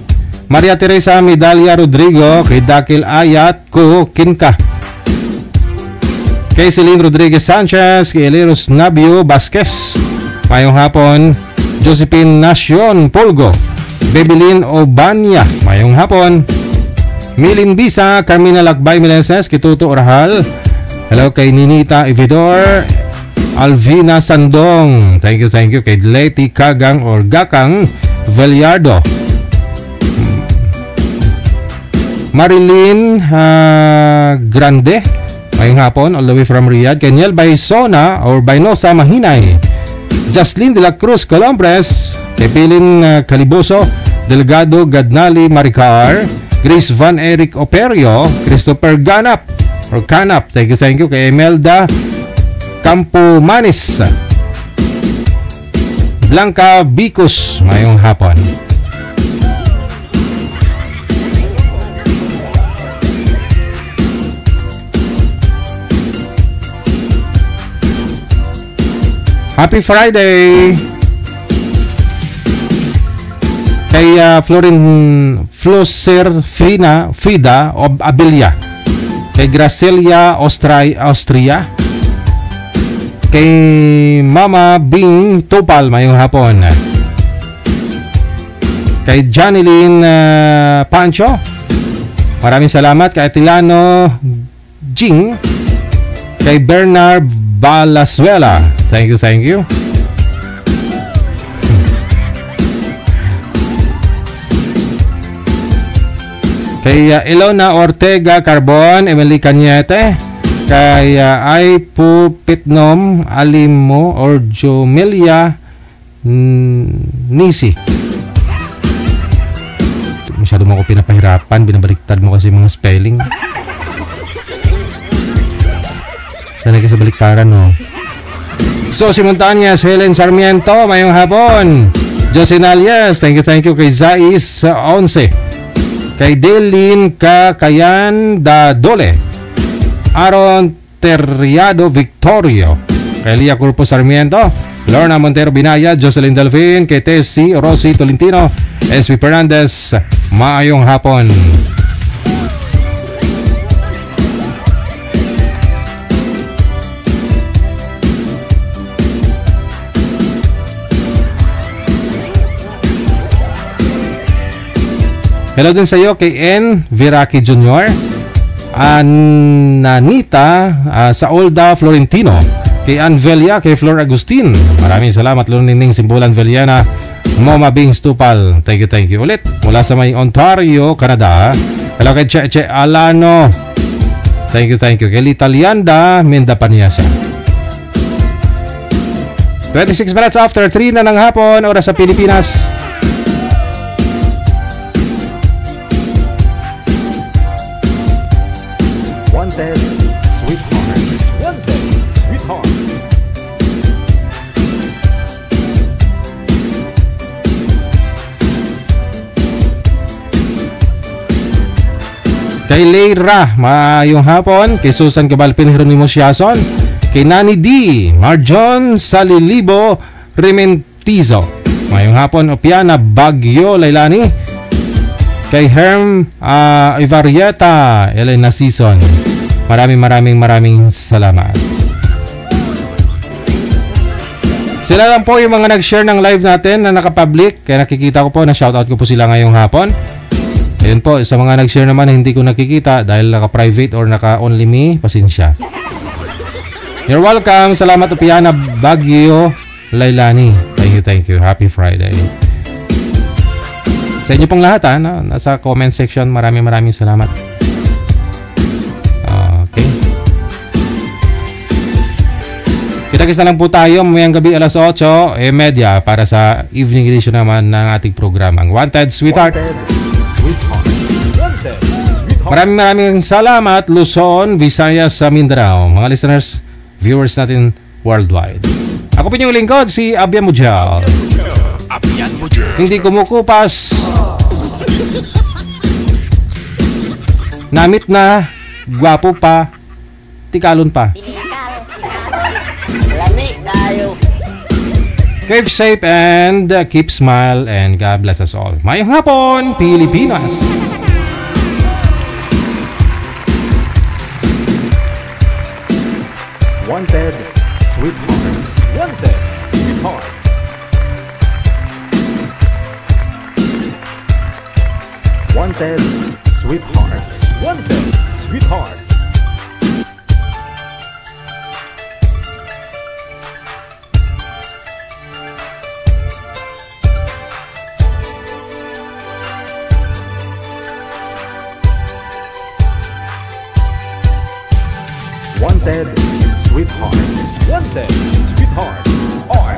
Maria Teresa Medalia Rodrigo, kay Dakil Ayat Ko Kinka, kay Celine Rodriguez Sanchez, kay Eleros Nabio Vasquez, mayong hapon. Josephine Nacion Polgo, Bebelin Obanya, mayong hapon. Milin Bisa, Carmina Lakbay Milenses, kay Tuto Orahal, hello. Kay Ninita Evidor, Alvina Sandong, thank you. Kay Leti Kagang or Gakang Veliardo, Marilyn Grande, mayong hapon, all the way from Riyadh. Kay Niel Baisona or Bainosa Mahinay, Jocelyn de la Cruz Colombres, kay Pilin Caliboso, Delgado Gadnali Maricar, Grace Van Eric Operio, Christopher Ganap or Canap, thank you. Kay Emelda Campo Manis, Blanca Bicos, mayong hapon. Happy Friday! Kay Floser Frida Abilia, kay Gracelia Austria, kay Mama Bing Topal, mayong hapon. Kay Janilyn Pancho. Maraming salamat. Kay Atilano Jing. Kay Bernard Balasuela. Thank you, thank you. Kay Ilona Ortega Carbon, Emily Cañete, kay Aipu Pitnom Alimo or Jomelia Nisi. Masyado mo ako pinapahirapan, binabaliktad mo kasi mga spelling. Sanay ka sa baliktaran, no? So, si Montañas, Helen Sarmiento, mayong hapon. Josinalias, thank you kay Zais 11. Kay Delin Kakayan Dadole, Aaron Terriado Victorio, kay Lia Curpo Sarmiento, Lorna Montero Binaya, Jocelyn Delfin, kay Tessie Rosy Tolentino, S.V. Fernandez, maayong hapon. Hello din sa iyo kay N. Viraki Jr., Ananita Saolda Florentino, kay Anvelia, kay Flor Agustin. Maraming salamat, Lunining Simbulan Veliana, Moma Bings Tupal. Thank you ulit. Mula sa may Ontario, Canada. Hello kay Cheche Alano. Thank you. Kay Litalianda Mendapaniasa. 26 minutes after 3 na ng hapon, oras sa Pilipinas. Wanted, sweetheart. Wanted, sweetheart. Kay Leira, maayong hapon. Kay Susan Cabalpin Hieronimo Siason. Kay Nani D, Marjon Salilibo Rementizo, maayong hapon. Opiana Bagyo Lailani. Kay Herm Ivarieta Elena Season, maraming salamat. Sila lang po yung mga nag-share ng live natin na nakapublic, kaya nakikita ko po na shoutout ko po sila ngayong hapon. Ayun po, sa mga nag-share naman na hindi ko nakikita dahil naka-private or naka-only me, pasensya. You're welcome. Salamat, Opiana Bagyo Lailani. Thank you. Happy Friday. Sa inyo pong lahat, nasa comment section, maraming salamat. Okay. Kita-kits na lang po tayo mamayang gabi alas 8:30 para sa evening edition naman ng ating programang Wanted Sweetheart. Maraming salamat, Luzon, Visayas, sa Mindanao, mga listeners, viewers natin worldwide. Ako po yung lingkod, si Abian Mujal. Hindi kumukupas, namit na, gwapo pa, tikalon pa. Keep safe and keep smile and God bless us all. Mayong hapon, Pilipinas. Wanted, sweetheart. Wanted, sweetheart. Wanted, sweetheart. Wanted, sweetheart. Wanted, sweetheart. Wanted, sweetheart. Or